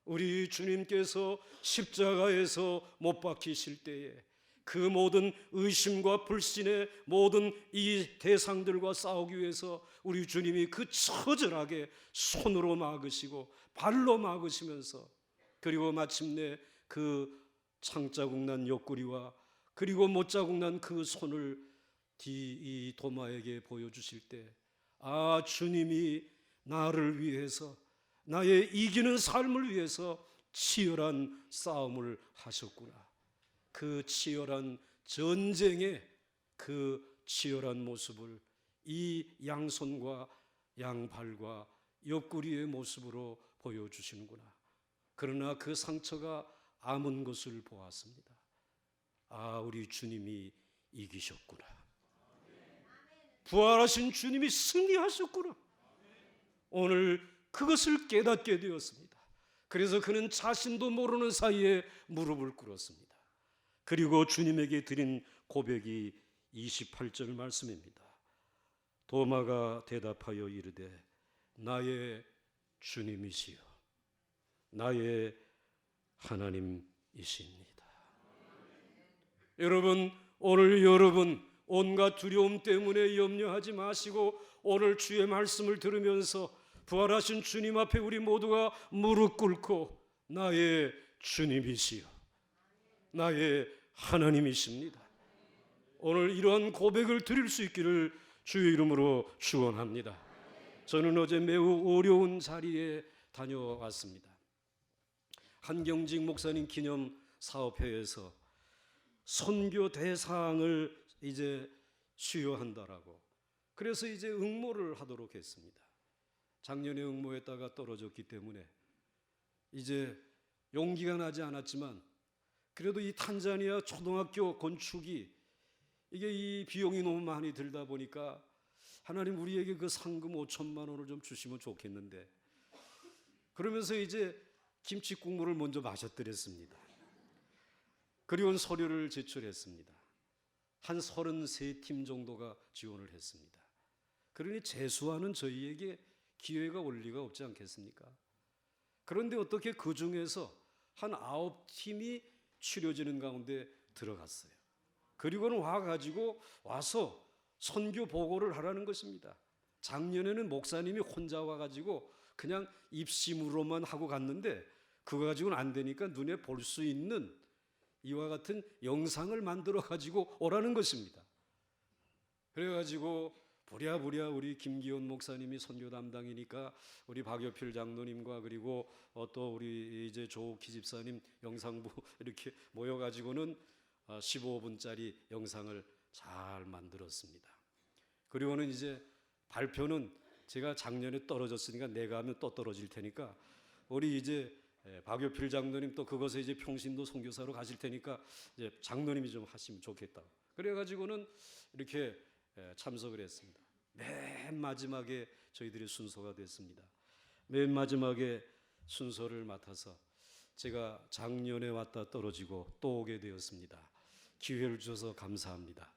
우리 주님께서 십자가에서 못 박히실 때에 그 모든 의심과 불신의 모든 이 대상들과 싸우기 위해서 우리 주님이 그 처절하게 손으로 막으시고 발로 막으시면서, 그리고 마침내 그 창자국 난 옆구리와 그리고 못자국 난 그 손을 이 도마에게 보여주실 때, 아, 주님이 나를 위해서, 나의 이기는 삶을 위해서 치열한 싸움을 하셨구나. 그 치열한 전쟁의 그 치열한 모습을 이 양손과 양발과 옆구리의 모습으로 보여주시는구나. 그러나 그 상처가 아문 것을 보았습니다. 아, 우리 주님이 이기셨구나. 부활하신 주님이 승리하셨구나. 오늘 그것을 깨닫게 되었습니다. 그래서 그는 자신도 모르는 사이에 무릎을 꿇었습니다. 그리고 주님에게 드린 고백이 28절 말씀입니다. 도마가 대답하여 이르되 나의 주님이시여 나의 하나님이십니다. 여러분, 오늘 여러분 온갖 두려움 때문에 염려하지 마시고 오늘 주의 말씀을 들으면서 부활하신 주님 앞에 우리 모두가 무릎 꿇고 나의 주님이시여 나의 하나님이십니다. 오늘 이러한 고백을 드릴 수 있기를 주의 이름으로 축원합니다. 저는 어제 매우 어려운 자리에 다녀왔습니다. 한경직 목사님 기념 사업회에서 선교 대상을 이제 수여한다라고, 그래서 이제 응모를 하도록 했습니다. 작년에 응모했다가 떨어졌기 때문에 이제 용기가 나지 않았지만, 그래도 이 탄자니아 초등학교 건축이 이게 이 비용이 너무 많이 들다 보니까 하나님 우리에게 그 상금 5천만 원을 좀 주시면 좋겠는데, 그러면서 이제 김치 국물을 먼저 마셨더랬습니다. 그리고 서류를 제출했습니다. 한 33팀 정도가 지원을 했습니다. 그러니 재수하는 저희에게 기회가 올 리가 없지 않겠습니까? 그런데 어떻게 그 중에서 한 9팀이 추려지는 가운데 들어갔어요. 그리고는 와서 선교 보고를 하라는 것입니다. 작년에는 목사님이 혼자 와가지고 그냥 입심으로만 하고 갔는데 그거 가지고는 안 되니까 눈에 볼 수 있는 이와 같은 영상을 만들어 가지고 오라는 것입니다. 그래가지고 부랴부랴 우리 김기훈 목사님이 선교 담당이니까 우리 박여필 장로님과 그리고 또 우리 이제 조옥희 집사님 영상부 이렇게 모여가지고는 15분짜리 영상을 잘 만들었습니다. 그리고는 이제 발표는 제가 작년에 떨어졌으니까 내가 하면 또 떨어질 테니까 우리 이제 박여필 장로님 또 그것에 이제 평신도 선교사로 가실 테니까 이제 장로님이 좀 하시면 좋겠다. 그래가지고는 이렇게 참석을 했습니다. 맨 마지막에 저희들이 순서가 됐습니다. 맨 마지막에 순서를 맡아서 제가 작년에 왔다 떨어지고 또 오게 되었습니다. 기회를 주셔서 감사합니다.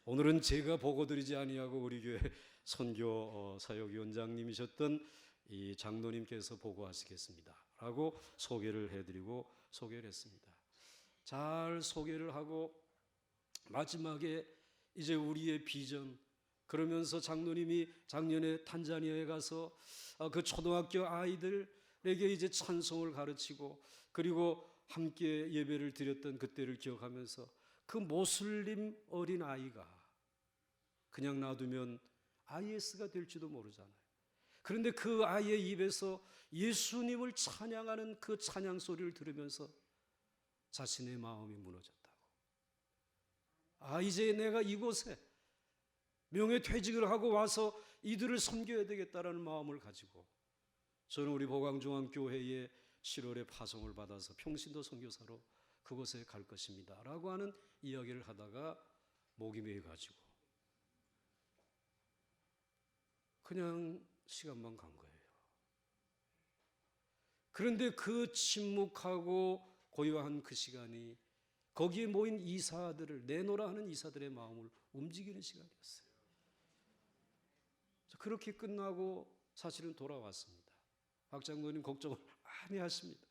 오늘은 제가 보고드리지 아니하고 우리 교회 선교 사역위원장님이셨던 이 장로님께서 보고하시겠습니다 라고 소개를 해드리고 소개를 했습니다. 잘 소개를 하고 마지막에 이제 우리의 비전, 그러면서 장로님이 작년에 탄자니아에 가서 그 초등학교 아이들에게 이제 찬송을 가르치고 그리고 함께 예배를 드렸던 그때를 기억하면서 그 모슬림 어린 아이가 그냥 놔두면 IS가 될지도 모르잖아요. 그런데 그 아이의 입에서 예수님을 찬양하는 그 찬양 소리를 들으면서 자신의 마음이 무너졌다고. 이제 내가 이곳에 명예퇴직을 하고 와서 이들을 섬겨야 되겠다라는 마음을 가지고 저는 우리 보광중앙교회에 7월에 파송을 받아서 평신도 선교사로 그곳에 갈 것입니다 라고 하는 이야기를 하다가 목이 메어가지고 그냥 시간만 간 거예요. 그런데 그 침묵하고 고요한 그 시간이 거기에 모인 이사들을 내노라 하는 이사들의 마음을 움직이는 시간이었어요. 그렇게 끝나고 사실은 돌아왔습니다. 박 장로님 걱정을 많이 하십니다.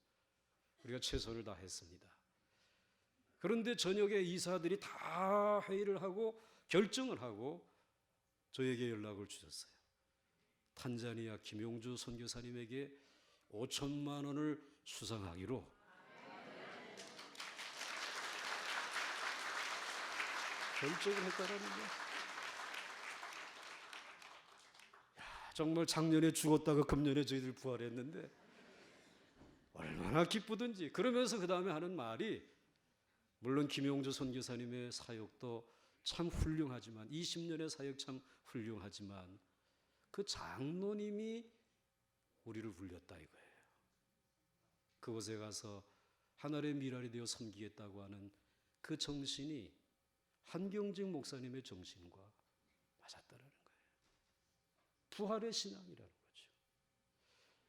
우리가 최선을 다했습니다. 그런데 저녁에 이사들이 다 회의를 하고 결정을 하고 저에게 연락을 주셨어요. 탄자니아 김용주 선교사님에게 5천만 원을 수상하기로 결정을 했다라는 거예요. 정말 작년에 죽었다가 금년에 저희들 부활했는데 얼마나 기쁘든지. 그러면서 그 다음에 하는 말이, 물론 김용주 선교사님의 사역도 참 훌륭하지만 20년의 사역 참 훌륭하지만 그 장로님이 우리를 불렸다 이거예요. 그곳에 가서 하늘의 미랄이 되어 섬기겠다고 하는 그 정신이 한경직 목사님의 정신과 맞았다라는 거예요. 부활의 신앙이라는 거죠.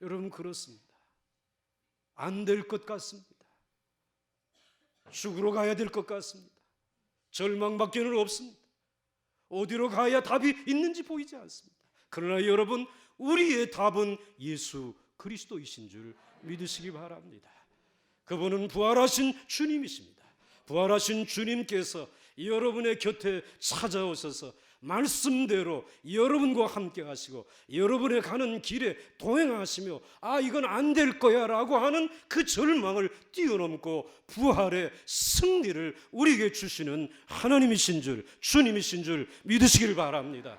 여러분, 그렇습니다. 안 될 것 같습니다. 죽으러 가야 될 것 같습니다. 절망밖에는 없습니다. 어디로 가야 답이 있는지 보이지 않습니다. 그러나 여러분, 우리의 답은 예수 그리스도이신 줄 믿으시기 바랍니다. 그분은 부활하신 주님이십니다. 부활하신 주님께서 여러분의 곁에 찾아오셔서 말씀대로 여러분과 함께 하시고 여러분의 가는 길에 동행하시며 이건 안 될 거야 라고 하는 그 절망을 뛰어넘고 부활의 승리를 우리에게 주시는 하나님이신 줄, 주님이신 줄 믿으시길 바랍니다.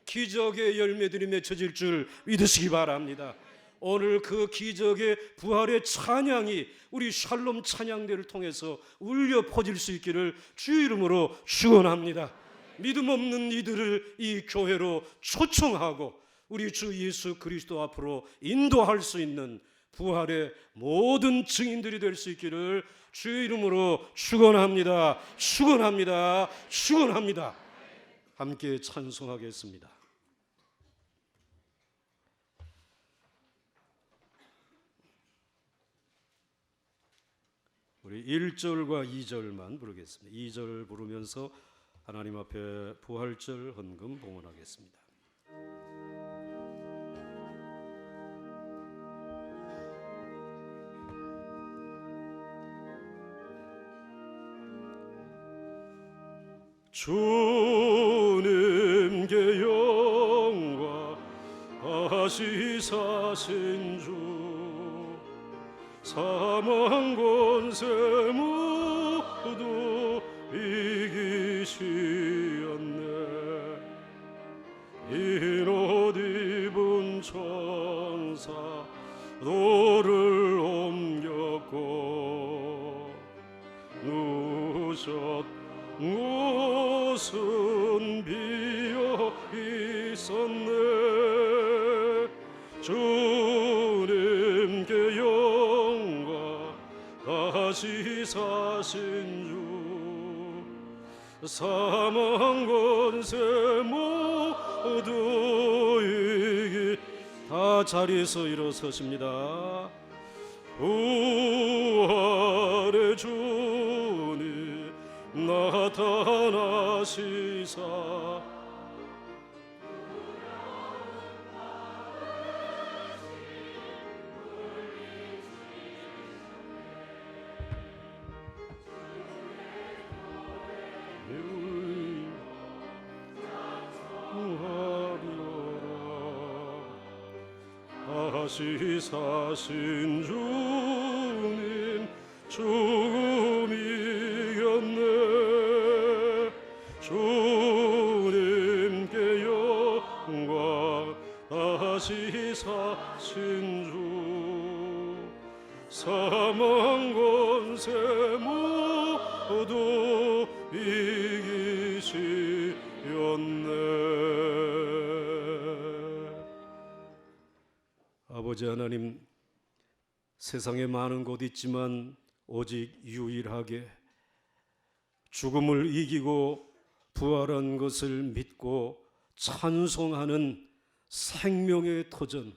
기적의 열매들이 맺혀질 줄 믿으시기 바랍니다. 오늘 그 기적의 부활의 찬양이 우리 샬롬 찬양대를 통해서 울려 퍼질 수 있기를 주의 이름으로 축원합니다. 믿음 없는 이들을 이 교회로 초청하고 우리 주 예수 그리스도 앞으로 인도할 수 있는 부활의 모든 증인들이 될 수 있기를 주의 이름으로 축원합니다. 축원합니다. 축원합니다. 함께 찬송하겠습니다. 우리 1절과 2절만 부르겠습니다. 2절 부르면서 하나님 앞에 부활절 헌금 봉헌하겠습니다. 주님께 영광 하시사신 주 사망 권세 모두 이기시었네. 이옷 입은 천사 돌을 옮겼고 누셨 곳은 비어 있었네. 주님께 영광 다시 사신 주 사망 권세 모두 이기. 다 자리에서 일어서십니다. 부활의 주님 나타나시사 다시 사신 주님 죽음 이겼네. 주님께 영광 다시 사신 주 사망 권세 모두 이기시었네. 아버지 하나님, 세상에 많은 곳 있지만 오직 유일하게 죽음을 이기고 부활한 것을 믿고 찬송하는 생명의 터전,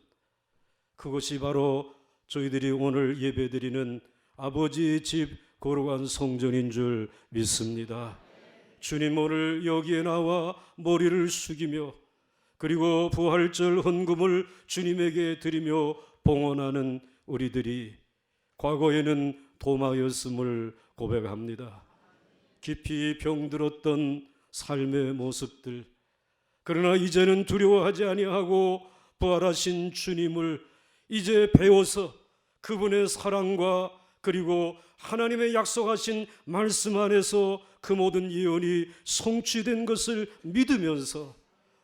그것이 바로 저희들이 오늘 예배드리는 아버지의 집 거룩한 성전인 줄 믿습니다. 주님, 오늘 여기에 나와 머리를 숙이며 그리고 부활절 헌금을 주님에게 드리며 봉헌하는 우리들이 과거에는 도마였음을 고백합니다. 깊이 병들었던 삶의 모습들, 그러나 이제는 두려워하지 아니하고 부활하신 주님을 이제 배워서 그분의 사랑과 그리고 하나님의 약속하신 말씀 안에서 그 모든 예언이 성취된 것을 믿으면서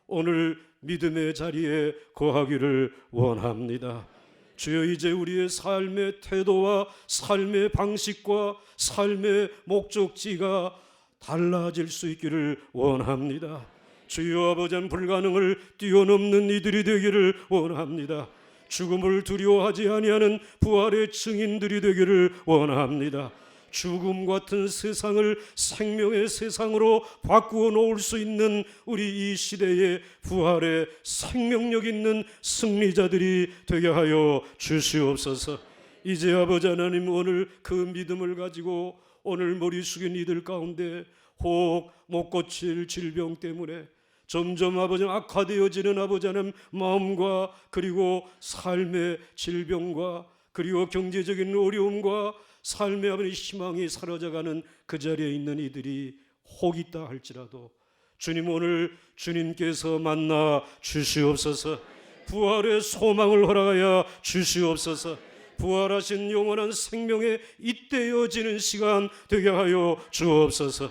오늘 믿음의 자리에 거하기를 원합니다. 주여, 이제 우리의 삶의 태도와 삶의 방식과 삶의 목적지가 달라질 수 있기를 원합니다. 주여, 아버지는 불가능을 뛰어넘는 이들이 되기를 원합니다. 죽음을 두려워하지 아니하는 부활의 증인들이 되기를 원합니다. 죽음 같은 세상을 생명의 세상으로 바꾸어 놓을 수 있는 우리 이 시대의 부활의 생명력 있는 승리자들이 되게 하여 주시옵소서. 이제 아버지 하나님, 오늘 그 믿음을 가지고 오늘 머리 숙인 이들 가운데 혹 못 고칠 질병 때문에 점점 아버지 악화되어지는 아버지 하나님 마음과 그리고 삶의 질병과 그리고 경제적인 어려움과 삶의 아버지 희망이 사라져가는 그 자리에 있는 이들이 혹 있다 할지라도 주님, 오늘 주님께서 만나 주시옵소서. 부활의 소망을 허락하여 주시옵소서. 부활하신 영원한 생명에 잇대어지는 시간 되게 하여 주옵소서.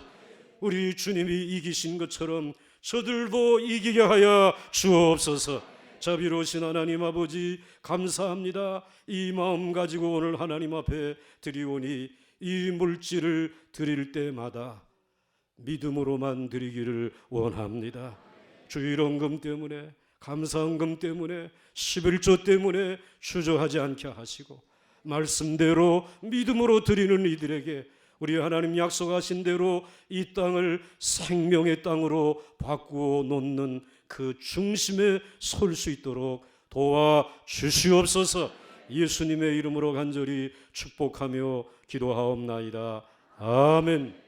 우리 주님이 이기신 것처럼 저들도 이기게 하여 주옵소서. 자비로우신 하나님 아버지, 감사합니다. 이 마음 가지고 오늘 하나님 앞에 드리오니 이 물질을 드릴 때마다 믿음으로만 드리기를 원합니다. 주일원금 때문에, 감사헌금 때문에, 11조 때문에 주저하지 않게 하시고 말씀대로 믿음으로 드리는 이들에게 우리 하나님 약속하신 대로 이 땅을 생명의 땅으로 바꾸어 놓는 그 중심에 설 수 있도록 도와 주시옵소서. 예수님의 이름으로 간절히 축복하며 기도하옵나이다. 아멘.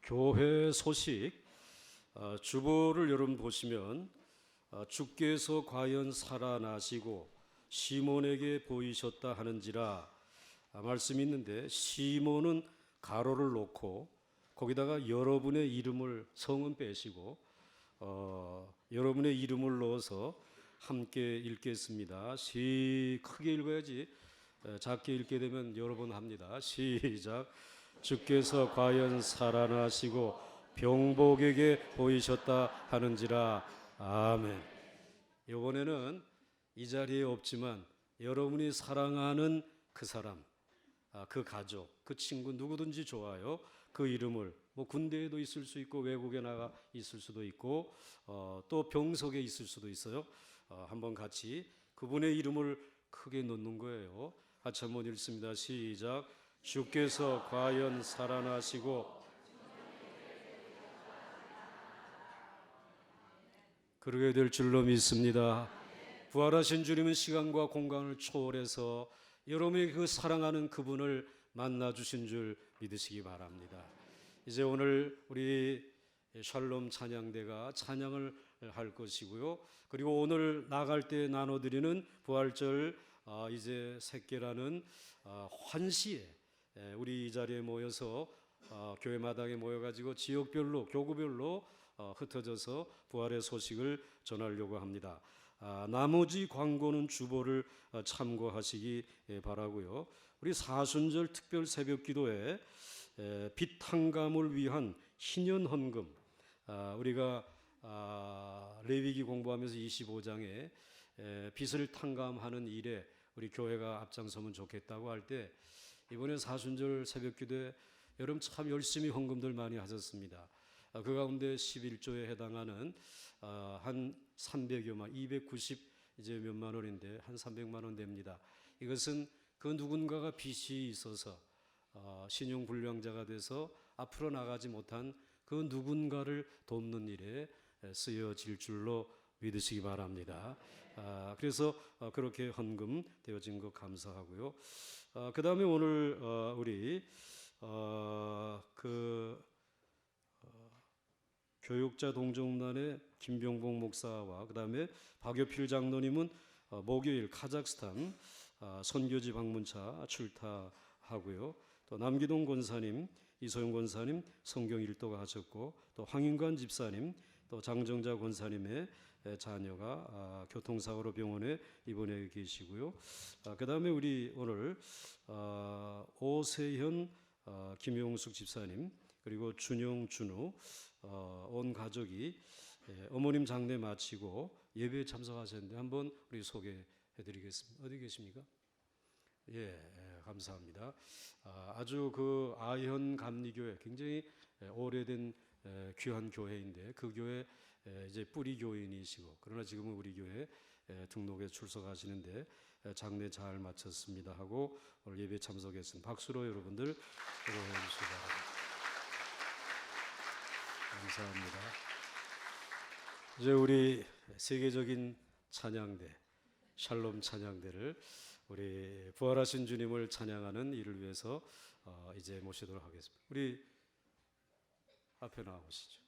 교회 소식, 주보를 여러분 보시면 주께서 과연 살아나시고 시몬에게 보이셨다 하는지라 말씀이 있는데, 시몬은 가로를 놓고 거기다가 여러분의 이름을, 성은 빼시고 여러분의 이름을 넣어서 함께 읽겠습니다. 크게 읽어야지 작게 읽게 되면 여러 번 합니다. 시작. 주께서 과연 살아나시고 병복에게 보이셨다 하는지라. 아멘. 이번에는 이 자리에 없지만 여러분이 사랑하는 그 사람, 그 가족, 그 친구, 누구든지 좋아요. 그 이름을, 군대에도 있을 수 있고 외국에 나가 있을 수도 있고 또 병석에 있을 수도 있어요. 한번 같이 그분의 이름을 크게 넣는 거예요. 같이 한번 읽습니다. 시작. 주께서 과연 살아나시고 그러게 될 줄로 믿습니다. 부활하신 주님은 시간과 공간을 초월해서 여러분이 그 사랑하는 그분을 만나 주신 줄 믿으시기 바랍니다. 이제 오늘 우리 샬롬 찬양대가 찬양을 할 것이고요. 그리고 오늘 나갈 때 나눠드리는 부활절 이제 새끼라는 환시에 우리 이 자리에 모여서 교회 마당에 모여가지고 지역별로, 교구별로 흩어져서 부활의 소식을 전하려고 합니다. 나머지 광고는 주보를 참고하시기 바라고요. 우리 사순절 특별 새벽 기도에 빛 탕감을 위한 희년 헌금, 우리가 레위기 공부하면서 25장에 빛을 탕감하는 일에 우리 교회가 앞장서면 좋겠다고 할 때, 이번에 사순절 새벽기도에 여러분 참 열심히 헌금들 많이 하셨습니다. 그 가운데 11조에 해당하는 한 300여만, 290 이제 몇만 원인데 한 300만 원 됩니다. 이것은 그 누군가가 빚이 있어서 신용불량자가 돼서 앞으로 나가지 못한 그 누군가를 돕는 일에 쓰여질 줄로 믿으시기 바랍니다. 그래서 그렇게 헌금되어진 것 감사하고요. 그 다음에 오늘 우리 교육자 동정단의 김병복 목사와 그 다음에 박여필 장로님은 목요일 카자흐스탄 선교지 방문차 출타하고요. 또 남기동 권사님, 이소영 권사님 성경 일도가 하셨고, 또 황인관 집사님, 또 장정자 권사님의 자녀가 교통사고로 병원에 입원해 계시고요. 그 다음에 우리 오늘 오세현, 김용숙 집사님, 그리고 준영, 준우 온 가족이 어머님 장례 마치고 예배에 참석하셨는데 한번 우리 소개해드리겠습니다. 어디 계십니까? 예, 감사합니다. 아주 그 아현 감리교회 굉장히 오래된 귀한 교회인데 그 교회 이제 뿌리 교인이시고, 그러나 지금은 우리 교회 등록에 출석하시는데 장례 잘 마쳤습니다 하고 오늘 예배 참석했습니다. 박수로 여러분들 호응해 주시기 바랍니다. 감사합니다. 이제 우리 세계적인 찬양대, 샬롬 찬양대를 우리 부활하신 주님을 찬양하는 일을 위해서 이제 모시도록 하겠습니다. 우리 앞에 나오시죠.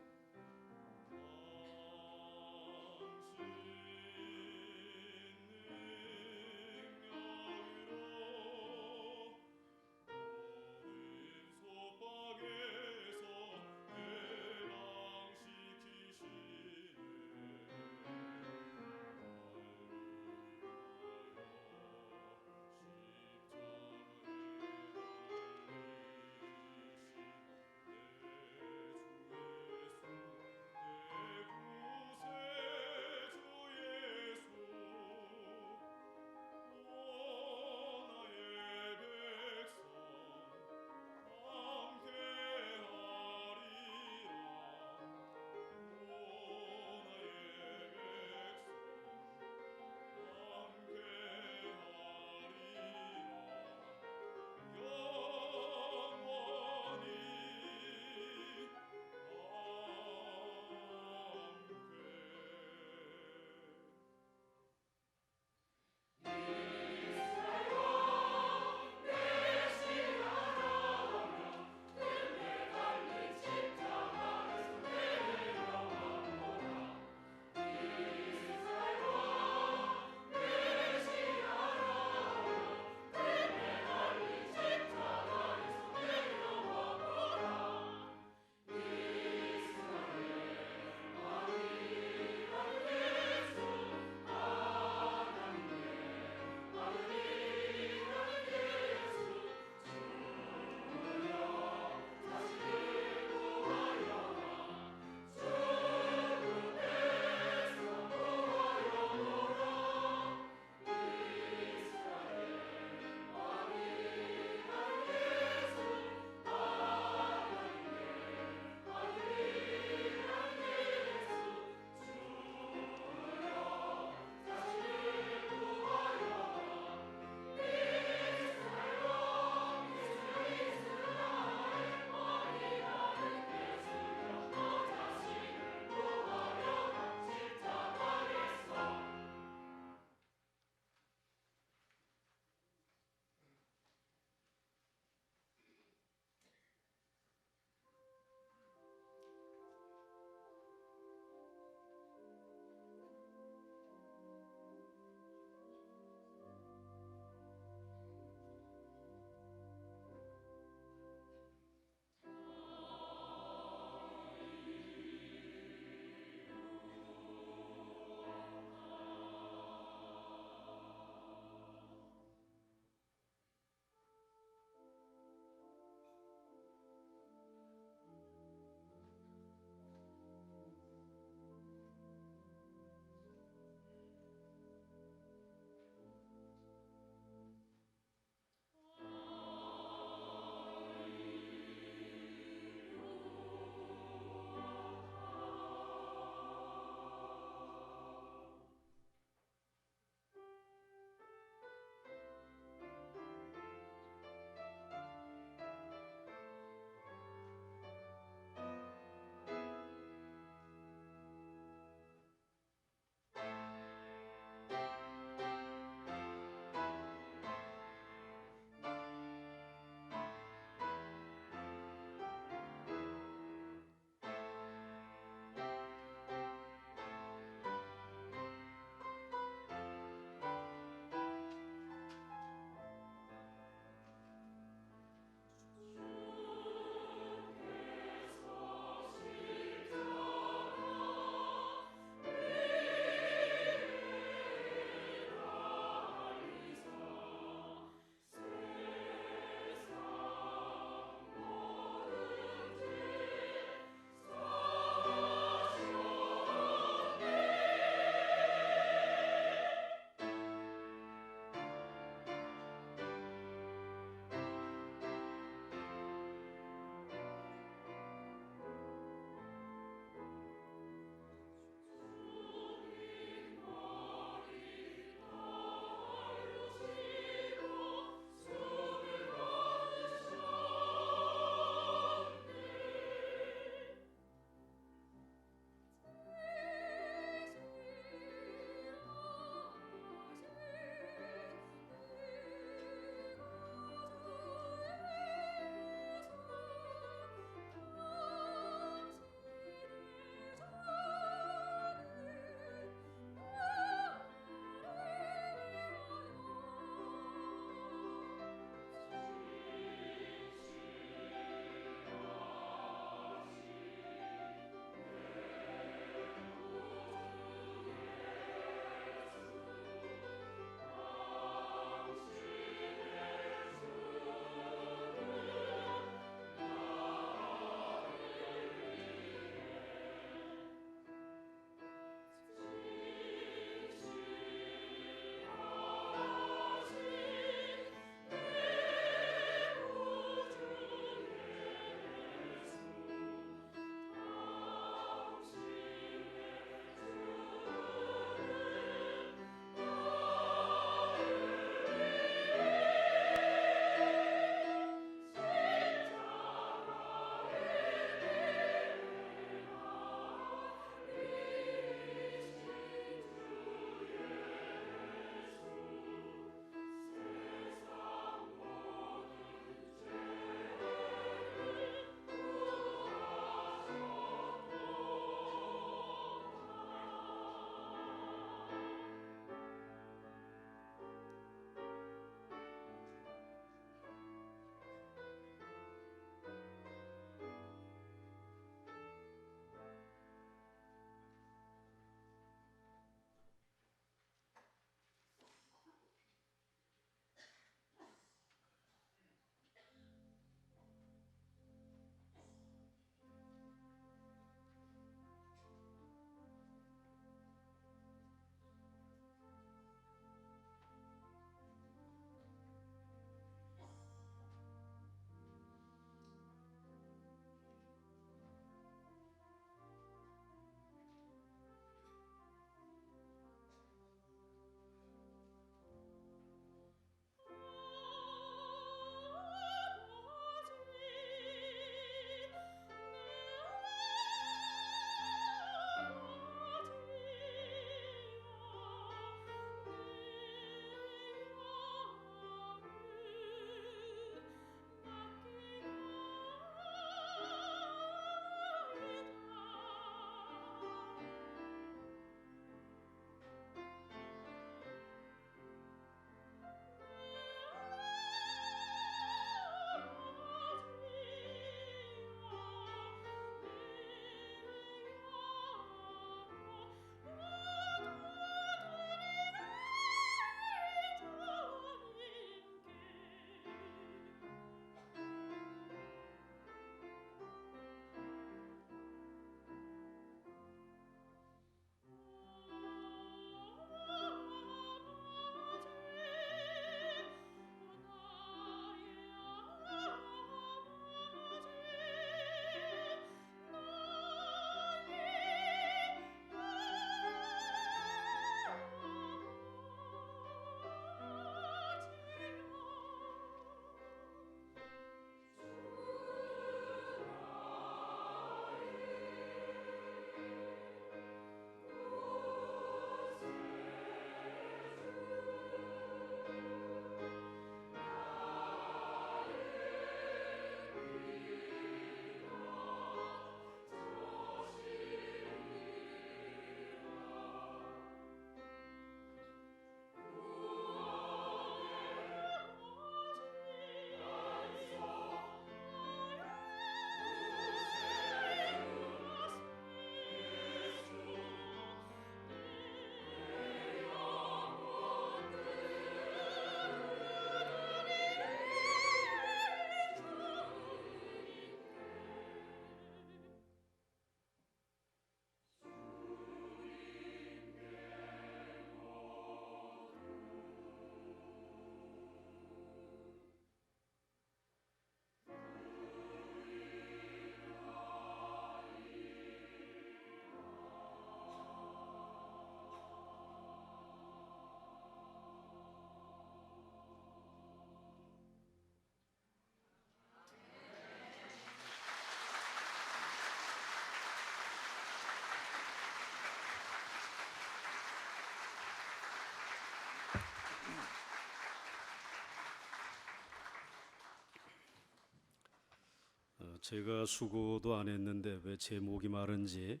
제가 수고도 안 했는데 왜 제목이 마른지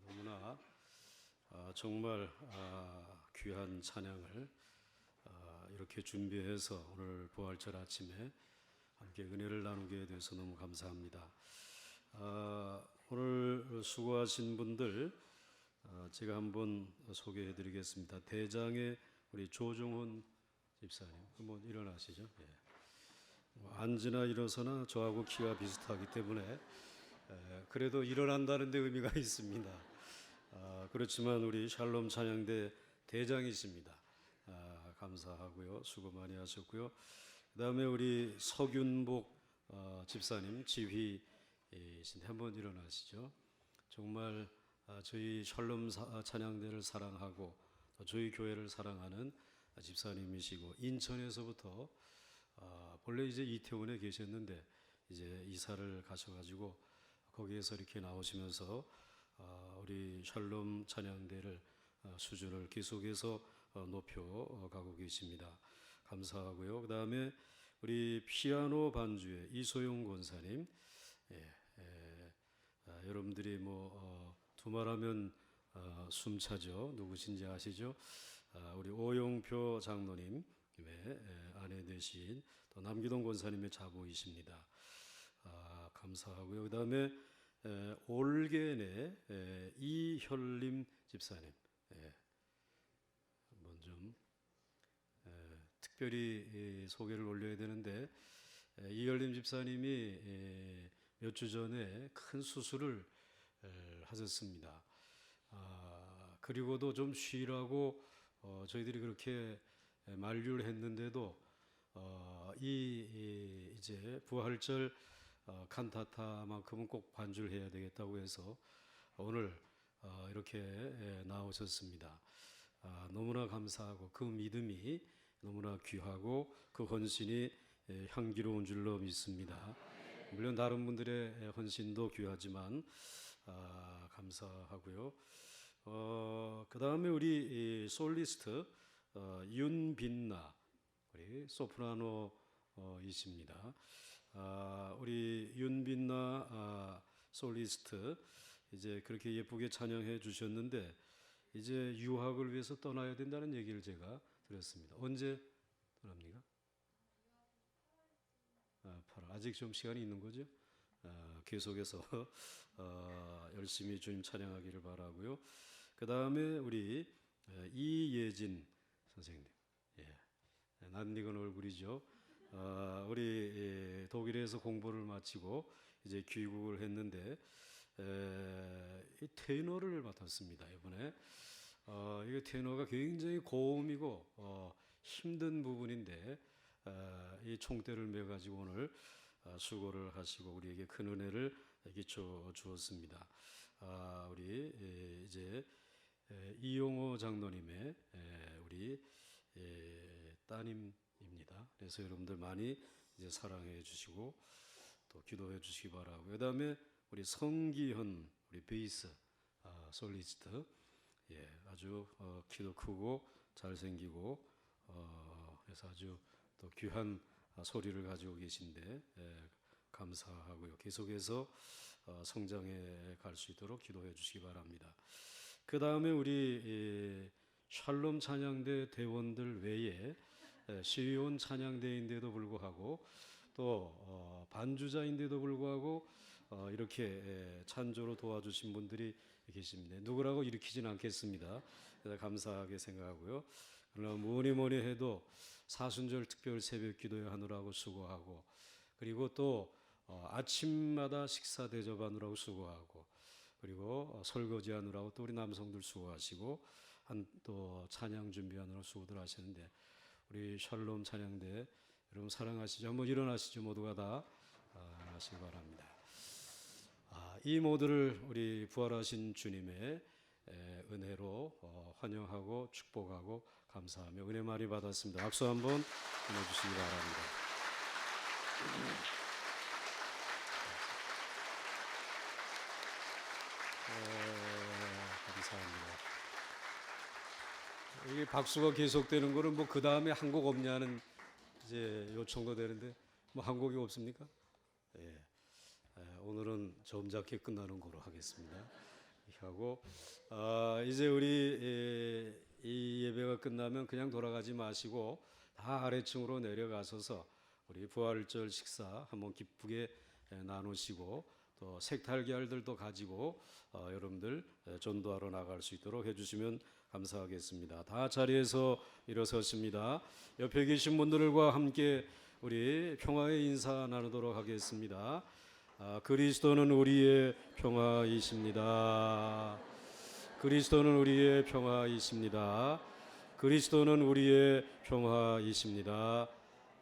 너무나 정말 귀한 찬양을 이렇게 준비해서 오늘 부활절 아침에 함께 은혜를 나누게 돼서 너무 감사합니다. 오늘 수고하신 분들 제가 한번 소개해 드리겠습니다. 대장의 우리 조정훈 집사님, 한번 일어나시죠. 예. 앉으나 일어서나 저하고 키가 비슷하기 때문에 그래도 일어난다는 데 의미가 있습니다. 그렇지만 우리 샬롬 찬양대 대장이십니다. 감사하고요. 수고 많이 하셨고요. 그 다음에 우리 서균복 집사님 지휘신데 한번 일어나시죠. 정말 저희 샬롬 찬양대를 사랑하고 저희 교회를 사랑하는 집사님이시고 인천에서부터 본래 이제 이태원에 계셨는데 이제 이사를 가셔가지고 거기에서 이렇게 나오시면서 우리 샬롬 찬양대를 수준을 계속해서 높여가고 계십니다. 감사하고요. 그 다음에 우리 피아노 반주의 이소용 권사님, 여러분들이 두말하면 숨차죠. 누구신지 아시죠? 우리 오용표 장로님의 아내 되신 또 남기동 권사님의 자부이십니다. 감사하고요. 그 다음에 올겐의 이혈림 집사님, 한번 좀 특별히 소개를 올려야 되는데 이혈림 집사님이 몇 주 전에 큰 수술을 하셨습니다. 그리고도 좀 쉬라고 저희들이 그렇게 만류를 했는데도 이제 부활절 칸타타만큼은 꼭 반주를 해야 되겠다고 해서 오늘 이렇게 나오셨습니다. 너무나 감사하고 그 믿음이 너무나 귀하고 그 헌신이 향기로운 줄로 믿습니다. 물론 다른 분들의 헌신도 귀하지만 감사하고요. 그 다음에 우리 솔리스트 윤빈나 우리 소프라노이십니다. 우리 윤빈나 솔리스트 이제 그렇게 예쁘게 찬양해 주셨는데 이제 유학을 위해서 떠나야 된다는 얘기를 제가 들었습니다. 언제 떠납니까? 8월. 아직 좀 시간이 있는 거죠? 계속해서 열심히 주님 찬양하기를 바라고요. 그 다음에 우리 이예진 선생님, 낯익은 얼굴이죠. 우리 독일에서 공부를 마치고 이제 귀국을 했는데 이 테너를 맡았습니다. 이번에 이 테너가 굉장히 고음이고 힘든 부분인데 이 총대를 매 가지고 오늘 수고를 하시고 우리에게 큰 은혜를 끼쳐 주었습니다. 우리 이제 이용호 장로님의 우리 따님입니다. 그래서 여러분들 많이 이제 사랑해 주시고 또 기도해 주시기 바라고. 그다음에 우리 성기현 우리 베이스 솔리스트, 아주 키도 크고 잘생기고 그래서 아주 또 귀한 소리를 가지고 계신데 감사하고요. 계속해서 성장해 갈 수 있도록 기도해 주시기 바랍니다. 그 다음에 우리 샬롬 찬양대 대원들 외에 시온 찬양대인데도 불구하고 또 반주자인데도 불구하고 이렇게 찬조로 도와주신 분들이 계십니다. 누구라고 일으키진 않겠습니다. 그래서 감사하게 생각하고요. 그러나 뭐니 해도 사순절 특별 새벽 기도회 하느라고 수고하고 그리고 또 아침마다 식사 대접하느라고 수고하고 그리고 설거지 하느라고 또 우리 남성들 수고하시고 또 찬양 준비하느라고 수고들 하시는데 우리 샬롬 찬양대 여러분 사랑하시죠? 한번 일어나시죠. 모두가 다 하시기 바랍니다. 이 모두를 우리 부활하신 주님의 은혜로 환영하고 축복하고 감사하며 은혜 많이 받았습니다. 박수 한번 보내주시기 바랍니다. 감사합니다. 이게 박수가 계속되는 거는 그 다음에 한 곡 없냐는 이제 요청도 되는데 뭐 한 곡이 없습니까? 예. 오늘은 점잖게 끝나는 거로 하겠습니다. 하고 이제 우리 이 예배가 끝나면 그냥 돌아가지 마시고 다 아래층으로 내려가셔서 우리 부활절 식사 한번 기쁘게 나누시고 또 색달걀들도 가지고 여러분들 전도하러 나갈 수 있도록 해주시면 감사하겠습니다. 다 자리에서 일어섰습니다. 옆에 계신 분들과 함께 우리 평화의 인사 나누도록 하겠습니다. 그리스도는 우리의 평화이십니다. 그리스도는 우리의 평화이십니다. 그리스도는 우리의 평화이십니다.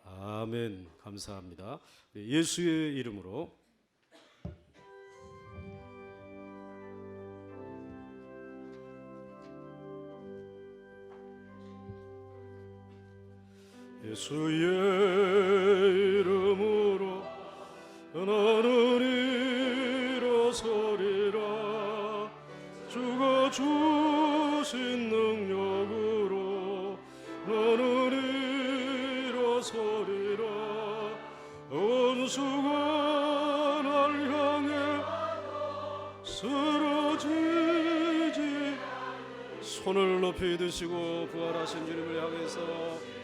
아멘. 감사합니다. 예수의 이름으로 예수의 이름으로 나는 일어서리라. 주가 주신 능력으로 나는 일어서리라. 원수가 날 향해 쓰러지지. 손을 높이 드시고 부활하신 주님을 향해서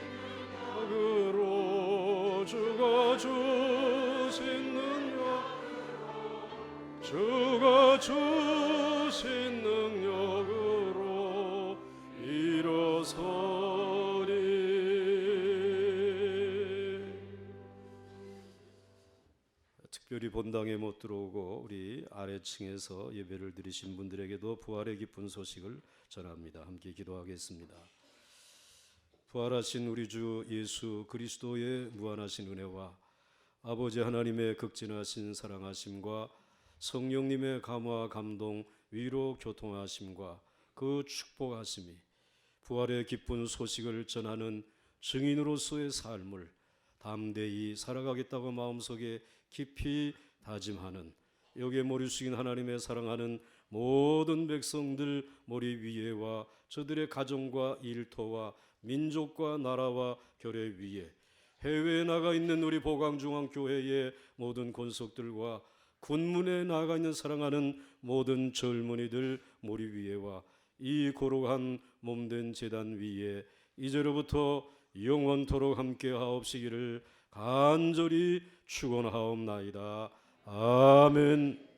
그로 주가 주신 능력, 주가 주신 능력으로 일어서리. 특별히 본당에 못 들어오고 우리 아래층에서 예배를 드리신 분들에게도 부활의 기쁜 소식을 전합니다. 함께 기도하겠습니다. 부활하신 우리 주 예수 그리스도의 무한하신 은혜와 아버지 하나님의 극진하신 사랑하심과 성령님의 감화 감동 위로 교통하심과 그 축복하심이 부활의 기쁜 소식을 전하는 증인으로서의 삶을 담대히 살아가겠다고 마음속에 깊이 다짐하는 여기에 머리 숙인 하나님의 사랑하는 모든 백성들 머리 위에와 저들의 가정과 일터와 민족과 나라와 교회 위에 해외에 나가 있는 우리 보강중앙교회의 모든 권속들과 군문에 나가 있는 사랑하는 모든 젊은이들 머리 위에와 이 고록한 몸된 제단 위에 이제로부터 영원토록 함께 하옵시기를 간절히 축원하옵나이다. 아멘.